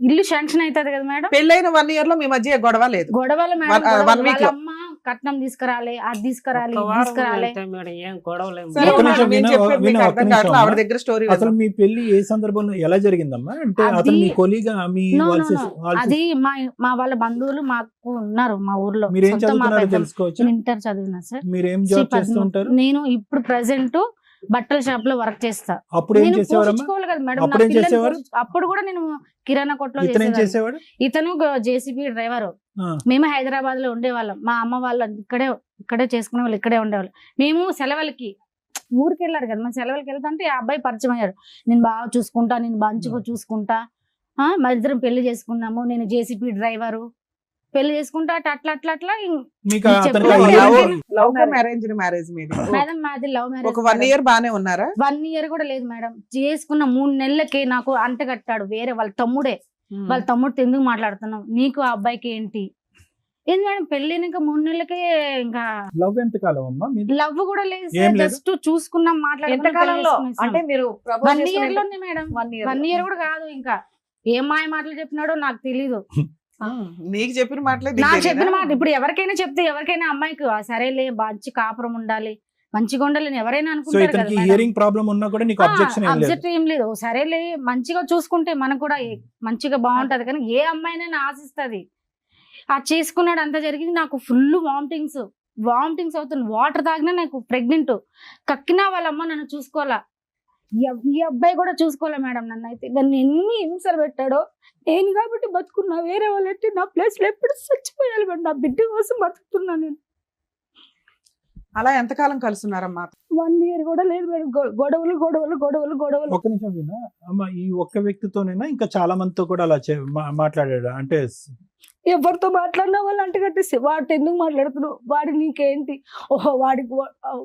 ఇల్లు శాంక్షన్ అవుతుంది కదా మేడం. పెళ్ళైన 1 year లో మీ మధ్య గొడవ లేదు? గొడవలు మేడం, One గొడవలు. week లో. వాళ్ళ అమ్మ కట్నం తీసుకురాలి, అది తీసుకురాలి, ఒక్క ఇది వారం తీసుకురాలి. వెళ్తే మేడం ఏం గొడవలేము. సరే, ఒక్క నిమిషం నేను విను, చెప్పేది మీకు ఒక్క అర్థం నిమిషం కావట్లేదు. ఆవిడ అమ్మా. దగ్గర స్టోరీ అసలు మీ పెళ్లి ఏ సందర్భంలో ఎలా జరిగిందమ్మా? అంటే అది- అతను మీ కొలీగా, మీ No, no, వాళ్ళ no. అది మా వాళ్ళ బంధువులు మాకు ఉన్నారు మా ఊర్లో. మీరేం సొంత మా చదువుతున్నారో పెద్దమ్మ. తెలుసుకోవచ్చు? నేను ఇంటర్ చదివినా సార్. మీరేం జాబ్ చేస్తూ ఉంటారు? నేను ఇప్పుడు ప్రెసెంట్ బట్టల షాప్ లో వర్క్ చేస్తా. అప్పుడు ఏం నేను చేసేవారమ్మా? పోషించుకోవాలి కదా మేడం, అప్పుడు నా ఏం పిల్లల్ని చేసేవారు? అప్పుడు కూడా నేను కిరాణా కొట్లో ఇతను ఏం చేసేదాన్ని. చేసేవాడు? ఇతను జేసీబీ డ్రైవర్. ఆ, మేము హైదరాబాద్ లో ఉండేవాళ్ళం. మా అమ్మ వాళ్ళు ఇక్కడే చేసుకునే వాళ్ళు, ఇక్కడే ఉండేవాళ్ళు. మేము సెలవులకి ఊరికి వెళ్ళారు కదా, మేము సెలవులకి వెళ్తుంటే ఆ అబ్బాయి పరిచయం అయ్యాడు. నేను బాగా చూసుకుంటా, నేను మంచిగా చూసుకుంటా, మా ఇద్దరం పెళ్లి చేసుకున్నాము, నేను జేసీబీ డ్రైవరు, పెళ్లి చేసుకుంటా అట్లా అట్లా అట్లా. మీకు మీరు అతనికి చెప్పండి. ఆ hearing- లవ్ మ్యారేజ్ మీది మేడం మాది లవ్ ఒక మ్యారేజ్. 1 year బానే ఉన్నారా? 1 year కూడా లేదు మేడం. చేసుకున్న 3 నెలలకే నాకు అంట కట్టాడు వేరే వాళ్ళ తమ్ముడే. వాళ్ళ తమ్ముడితో ఎందుకు మాట్లాడుతున్నావు, నీకు ఆ అబ్బాయికి ఏంటి? ఏంది మేడం, పెళ్ళైనాక 3 నెలలకే ఇంకా లవ్ ఎంత కాలం అమ్మా మీది? లవ్ కూడా లేదు, ఏం లేదు? జస్ట్ చూసుకున్నాం, ఎంత మాట్లాడుకున్నాం, కాలంలో పెళ్లి చేసుకునేసాం. అంటే మీరు 1 year లోనే మేడం. 1 year 1 year కూడా కాదు. ఇంకా ఏం మాయ మాటలు చెప్పినాడో నాకు తెలీదు. నీకు చెప్పిన మాటలే నాకు చెప్పిన దిగేదేనా? మాట ఇప్పుడు ఎవరికైనా చెప్తే, ఎవరికైనా అమ్మాయికి సరేలే మంచి కాపురం ఉండాలి, మంచిగా ఉండాలి ఎవరైనా సో అనుకుంటారు కదా ఇతనికి మేడం. హియరింగ్ ప్రాబ్లం ఉన్నా కూడా నీకు అబ్జెక్షన్ ఏం లేదు? అబ్జెక్ట్ ఏం లేదు. సరేలే మంచిగా చూసుకుంటే మనకు కూడా మంచిగా బాగుంటది. కానీ ఏ అమ్మాయినైనా ఆశిస్తది. ఆ చేసుకున్నాడు, అంతా జరిగింది. నాకు ఫుల్ వామిటింగ్స్ అవుతుంది. వాటర్ తాగినా నాకు ప్రెగ్నెంట్. కక్కినా వాళ్ళ అమ్మ నన్ను చూసుకోవాలా, ఈ అబ్బాయి కూడా చూసుకోలే మేడం. నన్ను అయితే నన్ను ఎన్ని హింసలు పెట్టాడో. నేను కాబట్టి బతుకున్నా, వేరే వాళ్ళంటే నా ప్లేస్ లో ఎప్పుడు చచ్చిపోయాలి మేడం. నా బిడ్డ కోసం బతుకుతున్నా నేను. అలా ఎంతకాలం కలుసున్నారమ్మా? 1 year కూడా లేదు మేడం. గొడవలు. ఒక్క నిమిషం వినా అమ్మ, ఈ ఒక్క వ్యక్తితోనైనా ఇంకా చాలా మందితో కూడా అలా మాట్లాడాడు అంటే? ఎవరితో మాట్లాడినా వాళ్ళు అంటే కట్టేసి, వాడితో ఎందుకు మాట్లాడుతున్నావు, వాడి నీకేంటి, ఓహో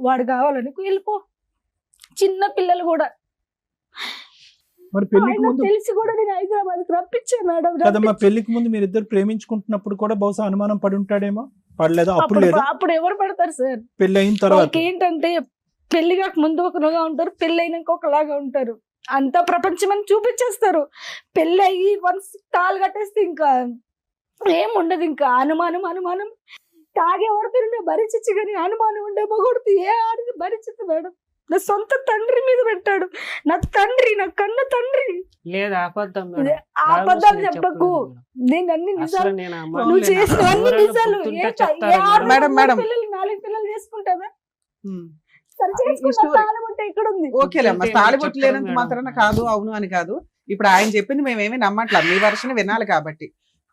వాడు కావాలని వెళ్ళిపో. చిన్న పిల్లలు కూడా మరి పెళ్లికి ఆయన ముందు తెలిసి కూడా నేను హైదరాబాద్ రప్పించాను మేడం. కదమ్మా, పెళ్లికి ముందు మీరిద్దరు ప్రేమించుకుంటున్నప్పుడు కూడా బహుశా అనుమానం పడి ఉంటాడేమో? పడలేదా? అప్పుడు లేదా? అప్పుడు ఎవరు పడతారు సార్? పెళ్లి అయిన తర్వాత వాళ్ళకి ఏంటంటే పెళ్లి కాక ముందు ఒకలాగా ఉంటారు, పెళ్లి అయినాక ఒకలాగా ఉంటారు. అంతా ప్రపంచం అని చూపించేస్తారు. పెళ్లి అయ్యి వన్స్ తాళి కట్టేస్తే ఇంకా ఏముండదు. ఇంకా అనుమానం తాగేవాడు తిరిగి భరించచ్చు, కానీ అనుమానం ఉండే మొగుడుతూ ఏ ఆడిది భరించదు మేడం. నా సొంత తండ్రి మీద పెట్టాడు. నా కన్న తండ్రి. లేదు అబద్ధం మేడం. ఆ అబద్ధాలు చెప్పకు. నేను అన్ని నిజాలు, నేను నువ్వు చేసిన అన్ని నిజాలు. మేడం. 4 పిల్లలు చేసుకుంటావా? ఉమ్. సరే ఈ చేసుకుంటా, స్టోరీ- తాళి ఉంటే ఇక్కడ ఉంది. ఓకేలేమ్మా, ఇంకేం తాళిబొట్టు చెప్తారు లేనంత మేడం? మాత్రాన కాదు, అవును అని కాదు. ఇప్పుడు ఆయన చెప్పింది మేమేమీ నమ్మట్లా, మీ వర్షన్ వినాలి కాబట్టి.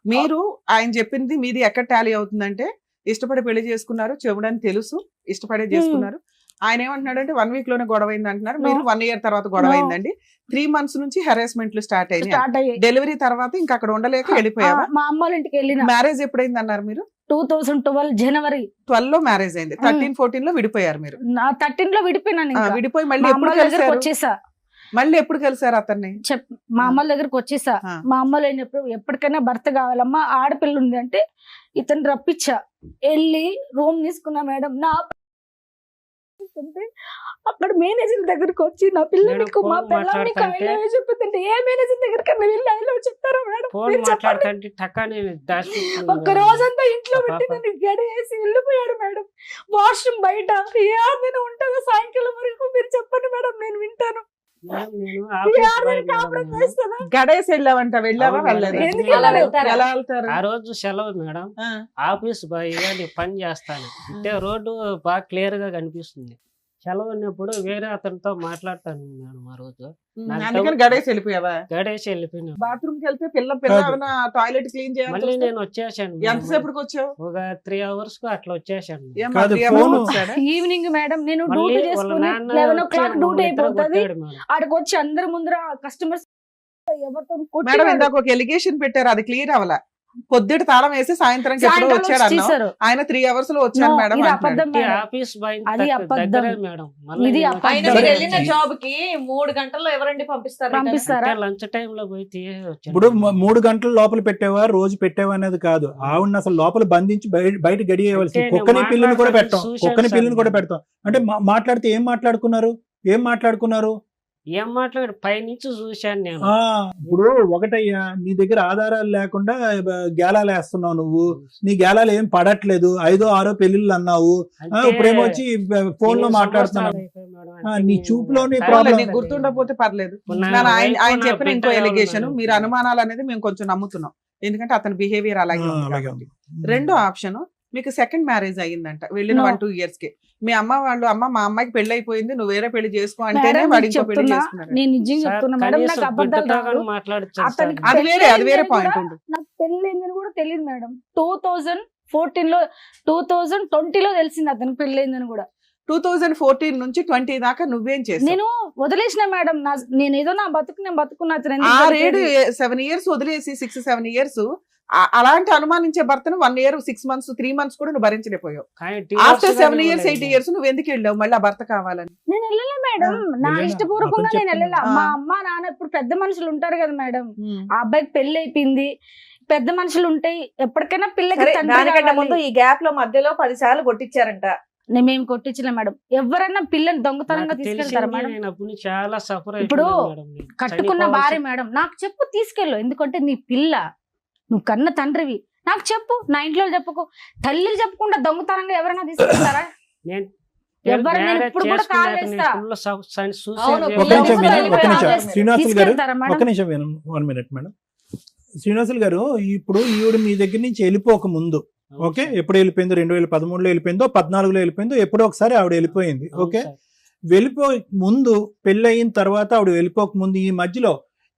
మీరు ఆయన చెప్పింది మీది ఎక్కడ టాలీ అవుతుందంటే, ఇష్టపడి పెళ్లి చేసుకున్నారు, చెవుడని తెలుసు, ఇష్టపడే చేసుకున్నారు. ఆయన ఏమంటున్నాడంటే 1 week లోనే గొడవ అయింది అంటున్నారు. మీరు 1 year తర్వాత గొడవ No. అయిందండి. 3 months నుంచి హెరాస్మెంట్లు స్టార్ట్ అయినాయి. స్టార్ట్ అయ్యాయి. డెలివరీ తర్వాత ఇంకా అక్కడ ఉండలేక వెళ్ళిపోయావా? మా అమ్మ వాళ్ళ ఇంటికి వెళ్ళిన మ్యారేజ్ ఎప్పుడైంది అన్నారు మీరు? 2012 జనవరి 12 లో మ్యారేజ్ అయింది. 13, 14 లో విడిపోయారు మీరు. 13 లో విడిపోయినాను. ఇంకా విడిపోయి మా మళ్ళీ అమ్మ ఎప్పుడు వాళ్ళ దగ్గరకు కలిసారు? వచ్చేసా. మళ్ళీ ఎప్పుడు కలిసారు అతన్ని? మా అమ్మ దగ్గరకు వచ్చేసా. ఆ. మా అమ్మ లేనప్పుడు ఎప్పటికైనా భర్త కావాలమ్మా, ఆడపిల్ల ఉంది అంటే ఇతను రప్పించా. వెళ్ళి రూమ్ తీసుకున్నా మేడం. నా అక్కడ మేనేజర్ దగ్గరకు వచ్చి నా పిల్లలకు మా ఫోన్ పిల్లల్ని మాట్లాడుతుంటే- చెప్తుంటే ఏ మేనేజర్ దగ్గరికి వెళ్ళి ఐలో చెప్తారా మేడం? ఫోన్ మీరు చెప్పండి. మాట్లాడుతుంటే టక్కానే ఒక్క రోజంతా ఇంట్లో పెట్టి పాప. నన్ను గడియేసి వెళ్ళిపోయాడు మేడం. వాష్రూమ్ బయట ఏ ఆడదైనా ఉంటుందో సాయంకాలం వరకు మీరు చెప్పండి మేడం, నేను వింటాను. నేను ఏ ఆఫీస్ ఆడదాన్ని బాయ్ కాపురం మేడం. చేస్తుందా? గడేసి వెళ్ళావంట, వెళ్ళావా అవును వెళ్ళలేదా? మేడం. ఎందుకు అలా వెళ్తారు? ఎలా వెళ్తారు? ఆ రోజు సెలవు మేడం. ఆ. ఆఫీస్ బాయ్ గా నేను పని చేస్తాను. అంటే రోడ్డు బాగా క్లియర్ గా కనిపిస్తుంది. సెలవు ఉన్నప్పుడు వేరే అతనితో మాట్లాడతాను మేడం. ఆ రోజు నాకు అందుకని డౌట్- గడేసి వెళ్ళిపోయావా? గడేసి వెళ్ళిపోయినా. బాత్రూమ్ కి వెళ్తే పిల్ల ఏమైనా టాయిలెట్ క్లీన్ చేయాలి. మళ్ళీ నేను వచ్చేసాను మేడం. ఎంతసేపటికి వచ్చావు? ఒక 3 hours కు అట్లా వచ్చేసాను మేడం. ఏమ్మా, కాదు, 3 hours ఫోను. వచ్చాడా? ఈవినింగ్ మేడం నేను మళ్ళీ డ్యూటీ వాళ్ళ చేసుకుని నాన్న 11 వచ్చి o'clock డ్యూటీ మమ్మల్ని ఇద్దరు అయిపోతుంది. కొట్టాడు మేడం. ఆడికి వచ్చి అందరి ముందర కస్టమర్స్ ఎవరితో మేడం కొట్టినాడు. ఇందాక ఒక ఎలిగేషన్ పెట్టారు, అది క్లియర్ అవ్వాల. పొద్దుట తాళం వేసి సాయంత్రానికి ఎప్పుడో సాయంకాలం వచ్చాడు అన్నావు. వచ్చేసారు. ఆయన 3 hours లో వచ్చాను No, మేడం ఇది అంటున్నాడు. అబద్ధం ఈ మేడం. ఆఫీస్ బాయ్ అది అబద్ధం. దగ్గరే మేడం. మళ్ళీ ఇది నేను అబద్ధం. ఆయన వచ్చి- మీరు సరే. వెళ్ళిన జాబ్ కి 3 గంటల్లో ఎవరండి పంపిస్తారు? పంపిస్తారా? అంటే లంచ్ టైం లో పోయి తీసేసి వచ్చాను. ఇప్పుడు 3 గంటల లోపల పెట్టావా, రోజు పెట్టావా అనేది కాదు. ఆవిడని అసలు లోపల బంధించి బయట గడియేయవలసి. అంటే కుక్కని నేను పిల్లని కూడా మాట్లాడుతూ పెట్టాం, చూశాను కుక్కని సార్ పిల్లని కూడా నేను. పెడతాం. అంటే మాట్లాడితే ఏం మాట్లాడుకున్నారు? ఏం మాట్లాడు పైనుంచి చూశాను నేను. ఆ ఇప్పుడు ఒకటయ్యా, నీ దగ్గర ఆధారాలు లేకుండా గేలాలు వేస్తున్నావు నువ్వు. నీ గేలాలు ఏం పడట్లేదు. 5, 6 పెళ్లిళ్ళు అన్నావు. అంటే ఇప్పుడేమో వచ్చి ఫోన్ లో ఎన్ని మాట్లాడుతున్నావు. సంవత్సరాలు అయిపోయాయి మేడం. ఆ, అంటే నీ నేను చూపులోనే టైం problem. నీకు గుర్తుండకపోతే పర్లేదు. ఇప్పుడు నా ఆయన వైఫ్, నా చెప్పిన ఇంకో బిడ్డ ఎలిగేషన్, ఉన్నారు. మీరు అనుమానాలు అనేది మేము కొంచెం నమ్ముతున్నాం, ఎందుకంటే అతని బిహేవియర్ అలాగే ఉంది అలాగే కాబట్టి. ఉంది. రెండో ఆప్షన్, మీకు సెకండ్ మ్యారేజ్ అయ్యిందంట వెళ్ళిన No. 1-2 years కి. మీ అమ్మ వాళ్ళు అమ్మ మా అమ్మాయికి పెళ్లి అయిపోయింది నువ్వు వేరే పెళ్లి చేసుకో అంటేనే మేడం, వాడు నీకు ఇంకో పెళ్లి చెప్తున్నా, చేసుకున్నాడు. నేను నిజంగా సార్, చెప్తున్నా మేడం, కనీసం నాకు అబద్ధాలు బిడ్డతో రావు. కానీ మాట్లాడచ్చు సార్. అతనికి అది వేరే పెళ్ళయిందని పాయింట్ కూడా ఉండు. నాకు పెళ్ళైందని కూడా తెలియదు మేడం. 2014లో 2020లో తెలిసింది అతనికి పెళ్ళైందని కూడా. 2014 నుంచి 20 దాకా నువ్వేం చేసావు? నేను వదిలేసిన మేడం, నేను ఏదో నా బతుకు నేను బతుకున్నా, అతను ఎందుకు 6-7 బతికేది? 7 years వదిలేసి 6-7 years అలాంటి అనుమానించే భర్తను 1 year 6 months 3 months కూడా నువ్వు భరించలేకపోయావు. కానీ ఆఫ్టర్ divorce 7 కానీ years 8 ఇవ్వలేదు. years నువ్వు ఎందుకు వెళ్ళావు మళ్ళీ ఆ భర్త కావాలని? నేను వెళ్ళలే మేడం, నా వెళ్ళినా, ఇష్టపూర్వకంగా అతను నేను వెళ్ళలా. చెప్పింది. మా అమ్మ నాన్న ఇప్పుడు పెద్ద మనుషులు ఉంటారు కదా మేడం, ఆ అబ్బాయికి పెళ్లి అయిపోయింది, పెద్ద మనుషులు ఉంటాయి, ఎప్పటికైనా పిల్లకి సరే, తండ్రి దానికంటే కావాలి. ముందు ఈ గ్యాప్ లో మధ్యలో 10 సార్లు కొట్టించారంట. మేము కొట్టించలే మేడం. ఎవరన్నా పిల్లని దొంగతనంగా నాకు తీసుకెళ్తారా తెలిసింది, మేడం? నేను అప్పటి నుంచి చాలా సఫర్ ఇప్పుడు అయిపోయాను మేడం. కట్టుకున్న భార్య మేడం, నాకు చెప్పు తీసుకెళ్ళు, ఎందుకంటే నీ పిల్ల, నువ్వు కన్న తండ్రివి, నాకు చెప్పు, నా ఇంట్లో చెప్పుకో. తల్లికి చెప్పకుండా దొంగతనంగా ఎవరైనా తీసుకెళ్తారా? నేను ఎవరు నేను marriage ఇప్పుడు కూడా చేసుకున్నాక కాల్ నేను చేస్తా. full suicide అవును, ఒక పిల్లలు నిమిషం కూడా వినండి, ఒక నిమిషం. వెళ్ళిపోయారు. శ్రీనివాసులు గారు తీసుకెళ్తారా మేడం? ఒక నిమిషం వినండి, 1 minute మేడం. శ్రీనివాసులు గారు, ఇప్పుడు ఈవిడ మీ దగ్గర నుంచి వెళ్ళిపోక ముందు, ఓకే, ఎప్పుడు వెళ్ళిపోయిందో 2013లో వెళ్ళిపోయిందో 14లో వెళ్ళిపోయిందో ఎప్పుడో ఒకసారి ఆవిడ వెళ్ళిపోయింది. ఓకే, వెళ్ళిపోయి ముందు పెళ్ళి అయిన తర్వాత ఆవిడ వెళ్ళిపోక ముందు ఈ మధ్యలో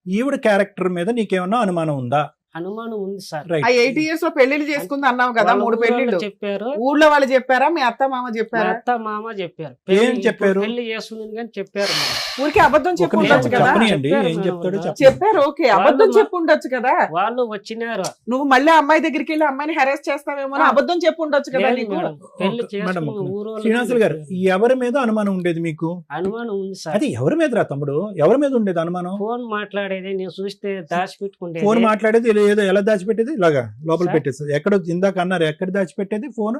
ఈవిడ క్యారెక్టర్ మీద నీకేమన్నా అనుమానం ఉందా? అనుమానం ఉంది సార్. రైట్. ఆ 8 years లో పెళ్లిళ్ళు చేసుకుంది అన్నావు కదా, వాళ్ళ 3 ఊరోళ్ళు పెళ్లిళ్ళు చెప్పారు, ఊర్లో వాళ్ళు చెప్పారా మీ అత్త మామ మా చెప్పారా? అత్త మామ చెప్పారు. ఏం పెళ్లి చెప్పారు? పెళ్లి చేస్తుంది కానీ చెప్పారు మేడం. ఊరికి అబద్ధం ఒక చెప్పు నిమిషం ఉండొచ్చు కదా. చెప్పనియండి, చెప్పారు ఏం మేడం చెప్తాడో వాళ్ళు. చెప్పండి. చెప్పారు, ఓకే, అబద్ధం వాళ్ళు చెప్పు ఉండొచ్చు కదా. వాళ్ళు వచ్చినారు. నువ్వు మళ్ళీ అమ్మాయి దగ్గరికి వెళ్ళి అమ్మాయిని హెరాస్ చేస్తావేమో అని అబద్ధం చెప్పు ఉండొచ్చు కదా లేదు నీకు. మేడం, పెళ్లి ఒక- మేడం, చేసుకున్న ఒక నిమిషం. ఊరోళ్ళు శ్రీనివాసులు గారు, ఎవరి మీద అనుమానం ఉండేది మీకు? అనుమానం ఉంది సార్. అది ఎవరి మీద రా తమ్ముడు, ఎవరి మీద ఉండేది అనుమానం? ఫోన్ మాట్లాడేది నేను చూస్తే దాచిపెట్టుకుంటే ఫోన్ మాట్లాడేది ఏదో ఎలా దాచిపెట్టేది, ఇలాగా లోపల సార్. పెట్టేది. ఎక్కడ ఇందాక అన్నారు, ఎక్కడ దాచిపెట్టేది ఫోన్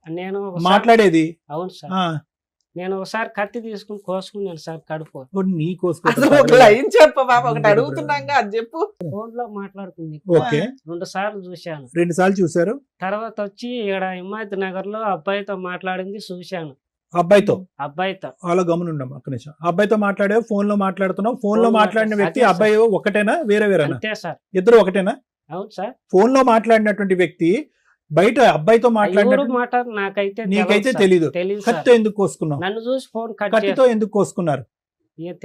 నేను ఒకసారి- మాట్లాడేది? అవును సార్, ఆ, నేను ఒకసారి కత్తి తీసుకుని కోసుకున్నాను సార్ కడుపు. ఓ, నీ అసలు ఒక లైన్ చెప్పు బాబు, ఒకటి అడుగుతున్నాగా అది చెప్పు. ఫోన్ లో మాట్లాడుతుంది. ఓకే, 2 సార్లు చూశాను. 2 సార్లు చూసారు తర్వాత వచ్చి ఇక్కడ హిమాయత్ నగర్ లో అబ్బాయితో మాట్లాడింది చూశాను. అబ్బాయితో? అబ్బాయితో అలా గమనుండం ఒక్క నిమిషం. అబ్బాయితో మాట్లాడావు, ఫోన్ లో మాట్లాడుతున్నావు. ఫోన్ లో ఫోన్ మాట్లాడిన మాట్లాడు- వ్యక్తి అదే సార్. అబ్బాయి ఒకటేనా, వేరే వేరేనా? అంతే సార్. ఇద్దరు ఒకటేనా? అవును సార్. ఫోన్ లో మాట్లాడినటువంటి వ్యక్తి బయట అబ్బాయితో ఎవరు మాట్లాడిన మాట నాకైతే నీకైతే తెలియదు తెలీదు. సార్. తెలీదు సార్. కత్తితో ఎందుకు కోసుకున్నావు? నన్ను చూసి ఫోన్ కట్ కత్తితో ఎందుకు కోసుకున్నారు?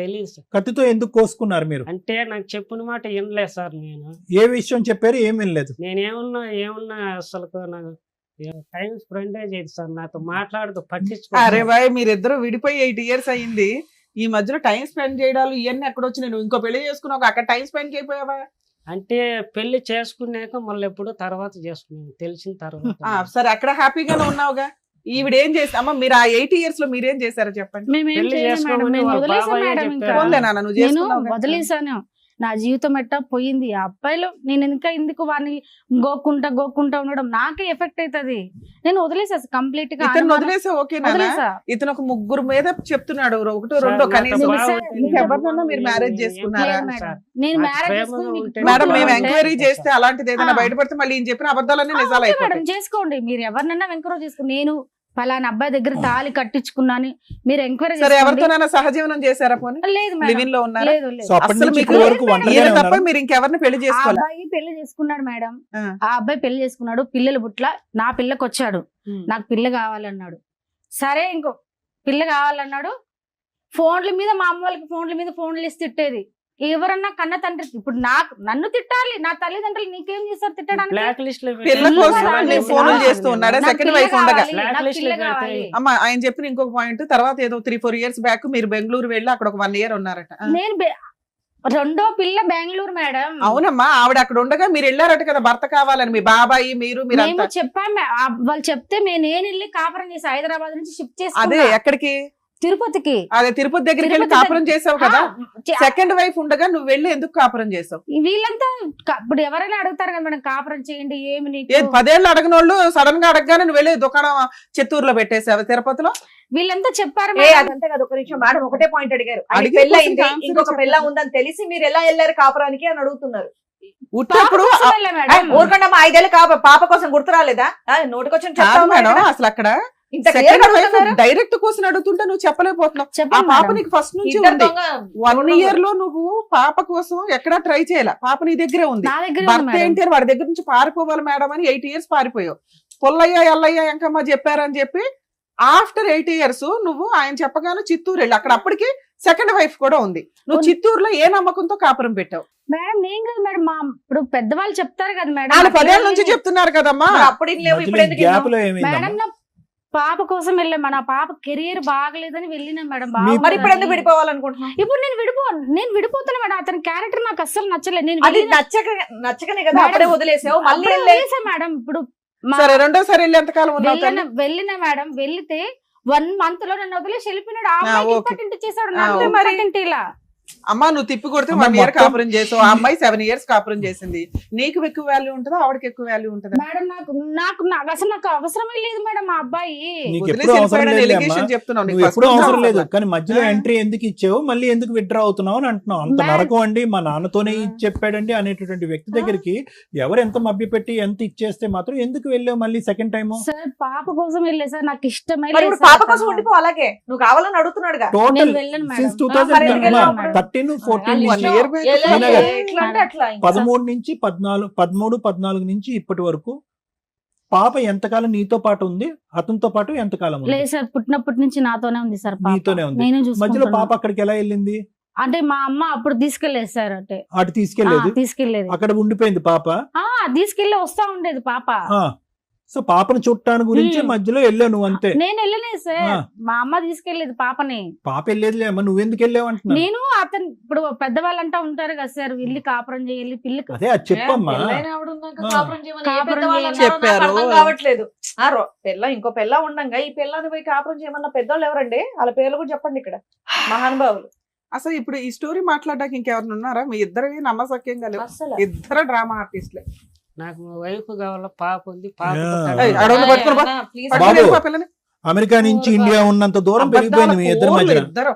తెలియదు సార్. కత్తితో ఎందుకు కోసుకున్నారు మీరు? అంటే నాకు చెప్పిన మాట వినలేదు సార్. నేను ఏ విషయం చెప్పారు, ఏం వినలేదు? ఏమున్నా అసలు నాకు టైం స్పెండ్ చేయదు సార్, నాతో మాట్లాడుతూ అరే పట్టించుకో. బాయ్, మీరిద్దరు విడిపోయి 8 years అయ్యింది. ఈ మధ్యలో టైం స్పెండ్ చేయడాలు ఇవన్నీ ఎక్కడ వచ్చినాయి? నువ్వు ఇంకో పెళ్లి చేసుకున్నావు, అక్కడ టైం స్పెండ్ చేయపోయావా? అంటే పెళ్లి చేసుకున్నాక మళ్ళీ ఎప్పుడు తర్వాత చేసుకున్నాను తెలిసిన తర్వాత. సరే, అక్కడ హ్యాపీగానే ఉన్నావుగా. ఈవిడ ఏం చేసి అమ్మ మీరు ఆ 8 years లో మీరేం చేశారో చెప్పండి. మేమేం పెళ్లి చేయలేదు మేడం, చేసుకోమని నేను వాళ్ళ వదిలేసాను బాబాయ్ మేడం. చెప్పారు. ఇంకా పోన్లే నాన్న, నువ్వు నేను చేసుకున్నావుగా. వదిలేసాను. నా జీవితం ఎట్టా పోయింది. ఆ అబ్బాయిలో నేను ఎందుకు వాడిని గోక్కుంటా ఉండడం నాకే ఎఫెక్ట్ అవుతుంది. నేను వదిలేసా కంప్లీట్ గా. ఇతను వదిలేసా ఓకేనా? వదిలేసా. ఇతను ఒక 3 మీద చెప్తున్నాడు, 1 సార్, 2 నాతో కనీసం. బాగుంటే నీకు ఎవరినన్నా మీరు మ్యారేజ్ నేను చేసుకున్నారా? ఏం మేడం, సార్. నేను నాకు మ్యారేజ్ ప్రేమగా చేసుకుని మీకు ఉంటే proof మేడం, మేము ఉంటే- ఎంక్వైరీ చేస్తే అలాంటిది ఏదైనా ఆ. బయటపడితే మళ్ళీ ఈయన చెప్పిన అబద్ధాలన్నీ నిజాలు ఓకే మేడం, అయిపోతాయి. చేసుకోండి. మీరు ఎవరినైనా ఎంకరేజ్ చేసుకుని, నేను పలానా అబ్బాయి దగ్గర తాళి కట్టించుకున్నాను మీరు ఎంక్వైరీ సరే, ఎవరితోనైనా సహజీవనం చేశారా పోనీ? లేదు మేడం, లివింగ్ లో ఉన్నారా? లేదు లేదు. సో అప్పటి అసలు నుంచి మీకు ఇప్పటి వరకు లేదు ఒంటరిగానే ఈయన తప్ప ఉన్నారా? మీరు ఇంకెవరిని పెళ్లి ఆ చేసుకోవాలి? అబ్బాయి పెళ్లి చేసుకున్నాడు మేడం. ఆ. ఆ అబ్బాయి పెళ్లి చేసుకున్నాడు, పిల్లలు పుట్ల, నా పిల్లకి వచ్చాడు, నాకు పిల్ల కావాలన్నాడు. సరే, ఇంకో పిల్ల కావాలన్నాడు. ఫోన్ల మీద మా అమ్మ వాళ్ళకి ఫోన్లు ఇస్తే తిట్టేది. ఎవరన్నా కన్న తండ్రి ఇప్పుడు నన్ను తిట్టాలి, నా తల్లిదండ్రులు నీకేం చేస్తారు తిట్టడానికి? బ్లాక్ లిస్ట్ లో పిల్ల కోసం కోసం వాళ్ళు నేను ఫోన్లు ఆ. చేస్తూ ఉన్నాడా? నాకు సెకండ్ పిల్ల వైఫ్ ఉండగా. కావాలి, నాకు Blacklist పిల్ల లో పెడితే- కావాలి. అమ్మ, ఆయన చెప్పిన ఇంకొక పాయింట్, తర్వాత ఏదో 3-4 years బ్యాక్ మీరు బెంగళూరు వెళ్ళి అక్కడ ఒక 1 year ఉన్నారట. నేను రెండో పిల్ల బెంగళూరు మేడం. అవునమ్మా, ఆవిడ అక్కడ ఉండగా మీరు వెళ్ళారట కదా భర్త కావాలని, మీ బాబాయి మీరు మేము మీరంతా. చెప్పాము, వాళ్ళు చెప్తే నేను వెళ్ళి కాపురం చేసి హైదరాబాద్ నుంచి షిఫ్ట్ అదే చేసి ఎక్కడికి? తిరుపతికి. అదే తిరుపతి దగ్గరికి వెళ్ళి తిరుపతి కాపురం చేసావు కదా. ఆ, సెకండ్ వైఫ్ ఉండగా నువ్వు వెళ్ళి ఎందుకు కాపురం చేసావు? వీళ్ళంతా ఇప్పుడు ఎవరైనా అడుగుతారు కదా మేడం, కాపురం చేయండి ఏమి నీకు? 10 ఏళ్ళు అడగనోళ్ళు సడన్ గా అడగగానే నువ్వు వెళ్ళి దుకాణం చిత్తూరులో పెట్టేసావు తిరుపతిలో. వీళ్ళంతా చెప్పారు ఏ మేడం. అదంతే కదా, ఒక నిమిషం మేడం, ఒకటే పాయింట్ అడిగారు. అది అడిగే పెళ్ళి అయింది, question answer ఇంకొక చెప్పండి. పెళ్ళ ఉందని తెలిసి మీరు ఎలా వెళ్ళారు కాపురానికి అని అడుగుతున్నారు. ఉట్టప్పుడు పాప కోసం వెళ్ళా మేడం. ఊరుకుండా మా 5 ఏళ్ళు పాప కోసం గుర్తు రాలేదా? నోటికొచ్చిన కాదు చెప్తావు మేడం, మేడం. అసలు అక్కడ ఇంత clear సెకండ్ గా వైఫ్ అడుగుతున్నారు. డైరెక్ట్ క్వశ్చన్ అడుగుతుంటే నువ్వు చెప్పలేకపోతున్నావు. ఆ చెప్పండి పాప మేడం. నీకు ఫస్ట్ నుంచి ఇద్దరు ఉంది. దొంగ 1 year లో నువ్వు పాప కోసం ఎక్కడా ట్రై చేయాల, పాప నీ దగ్గరే ఉంది. నా దగ్గర ఉంది భర్త మేడం. ఏంటి అని వాడి దగ్గర నుంచి పారిపోవాలి మేడం అని 8 years పారిపోయావు. పుల్లయ్య ఎల్లయ్య ఎంకమ్మ చెప్పారని చెప్పి ఆఫ్టర్ 8 years నువ్వు ఆయన చెప్పగానే చిత్తూరు వెళ్ళి అక్కడ అప్పటికి సెకండ్ వైఫ్ కూడా ఉంది. నువ్వు చిత్తూరులో ఏ నమ్మకంతో కాపురం పెట్టావు? మేడం నేను కదా మేడం, మా ఇప్పుడు పెద్దవాళ్ళు చెప్తారు కదా మేడం. వాళ్ళు 10 ఏళ్ళ నుంచి చెప్తున్నారు కదమ్మా. మరి అప్పుడు ఇన్ని లేవు, ఇప్పుడు ఎందుకు గ్యాప్ లో మేడం ఏమైందమ్మా? నా పాప కోసం వెళ్ళాం, నా పాప కెరియర్ బాగలేదని వెళ్ళినా మేడం. మరి ఇప్పుడు ఎందుకు విడిపోవాలనుకుంటున్నావు? ఇప్పుడు నేను విడిపోతున్నా మేడం. అతని క్యారెక్టర్ నాకు అస్సలు నచ్చలేదు. నేను అది నచ్చకనే కదా అప్పుడే వదిలేసావు. మళ్ళీ వెళ్ళేసా మేడం. ఇప్పుడు సరే రెండోసారి వెళ్ళి ఎంతకాలం ఉన్నావు తల్లి? వెళ్ళిన మేడం, వెళ్తే 1 month లో నన్ను వదిలేసి వెళ్ళిపోయినాడు. ఆ ఆ, అమ్మాయికి ఓకే. ఇంపార్టెంట్ చేశాడు, ఆ, నాకు ఓకే. ఇంపార్టెంట్ ఇలా. అమ్మా నువ్వు తిప్పి కొడితే అమ్మా, 1 year మొత్తం- కాపురం చేసావు, ఆ అమ్మాయి 7 years కాపురం చేసింది. నీకు ఎక్కువ వాల్యూ ఉంటుందా ఆవిడకి ఎక్కువ వాల్యూ ఉంటుందా? మేడం నాకు అసలు నాకు అవసరమే లేదు మేడం మా అబ్బాయి. నీకు వదిలేసి ఎప్పుడు అవసరం వెళ్ళిపోయాడని లేదు allegation అమ్మా. చెప్తున్నావు. నీకు నువ్వు first ఎప్పుడు నుంచి అవసరం లేదు, అవసరం. కానీ మధ్యలో ఆ. ఎంట్రీ ఎందుకు ఇచ్చావు, మళ్ళీ ఎందుకు విత్డ్రా అవుతున్నావు అని అంటున్నావు. అంత మేడం. నరకం అండి, మా నాన్నతోనే ఇచ్చి చెప్పాడండి అనేటటువంటి వ్యక్తి దగ్గరికి ఎవరు ఎంత మభ్యపెట్టి ఎంత ఇచ్చేస్తే మాత్రం ఎందుకు వెళ్ళావు మళ్ళీ సెకండ్ టైం? సార్ పాప కోసం వెళ్ళే సార్, నాకు ఇష్టమే మరి లేదు ఇప్పుడు సార్ పాప కోసం తను. ఉండిపో, అలాగే నువ్వు కావాలని అడుగుతున్నాడుగా. టోటల్ నేను వెళ్ళను మేడం. సిన్స్ మరి ఎందుకు వెళ్ళావు మరి? 2013-14 1 నుంచి year back. ఎట్లా అంటే అట్లా ఇంకా. 13 నుంచి 14 నుంచి ఇప్పటి వరకు పాప ఎంతకాలం నీతో పాటు ఉంది, అతనితో పాటు ఎంతకాలం ఉంది? లేదు సార్, పుట్టినప్పటి నుంచి నాతోనే ఉంది సార్ పాప. నీతోనే ఉంది. నేను మధ్యలో చూసుకుంటున్నా. పాప అక్కడికి ఎలా వెళ్ళింది? అంటే మా అమ్మ అప్పుడు తీసుకెళ్లేదు సార్. అంటే అటు తీసుకెళ్లేదు, తీసుకెళ్లేదు. అక్కడ ఉండిపోయింది పాప. తీసుకెళ్లి వస్తా ఉండేది పాప. సో పాపను చుట్టాను గురించి మధ్యలో వెళ్ళావు నువ్వు అంతే. నేను వెళ్ళలేదు సార్, ఆ. మా అమ్మ తీసుకెళ్లేదు పాపని. పాప వెళ్ళేదిలే అమ్మా, నువ్వెందుకు వెళ్ళావు అంటున్నా. నేను అతను ఇప్పుడు పెద్దవాళ్ళు అంటా ఉంటారు కదా సార్, వెళ్ళి కాపురం చేయాలి పిల్లి. అదే అది చెప్పమ్మా. పెళ్ళైన ఆవిడ ఉన్నాక ఆ. కాపురం చేయమని ఏ కాపురం పెద్దవాళ్ళు చేయమని అన్నారో నాకు చెప్పారు. అర్థం కావట్లేదు. ఇంకో పెళ్ళ ఉండంగా ఈ పిల్లని పోయి కాపురం చేయమన్న పెద్దోళ్ళు ఎవరండి? వాళ్ళ పేర్లు కూడా చెప్పండి ఇక్కడ, మహానుభావులు. అసలు ఇప్పుడు ఈ స్టోరీ మాట్లాడడానికి ఇంకెవరిని ఉన్నారా? మీ ఇద్దరు నమ్మసక్యంగా లేవు, అసలు ఇద్దరు డ్రామా ఆర్టిస్ట్లే. నాకు వైఫ్ కావాల, పాప ఉంది, పాప ఏయ్, అడవులు పట్టుకొని పో. ప్లీజ్ బాబు. పట్టుకొని వెళ్ళిపో పిల్లని. అమెరికా నుంచి ఇండియా ఉన్నంత దూరం పెరిగిపోయింది మీ ఇద్దరి అబద్ధాల మధ్య. కోర్లు ఇద్దరు.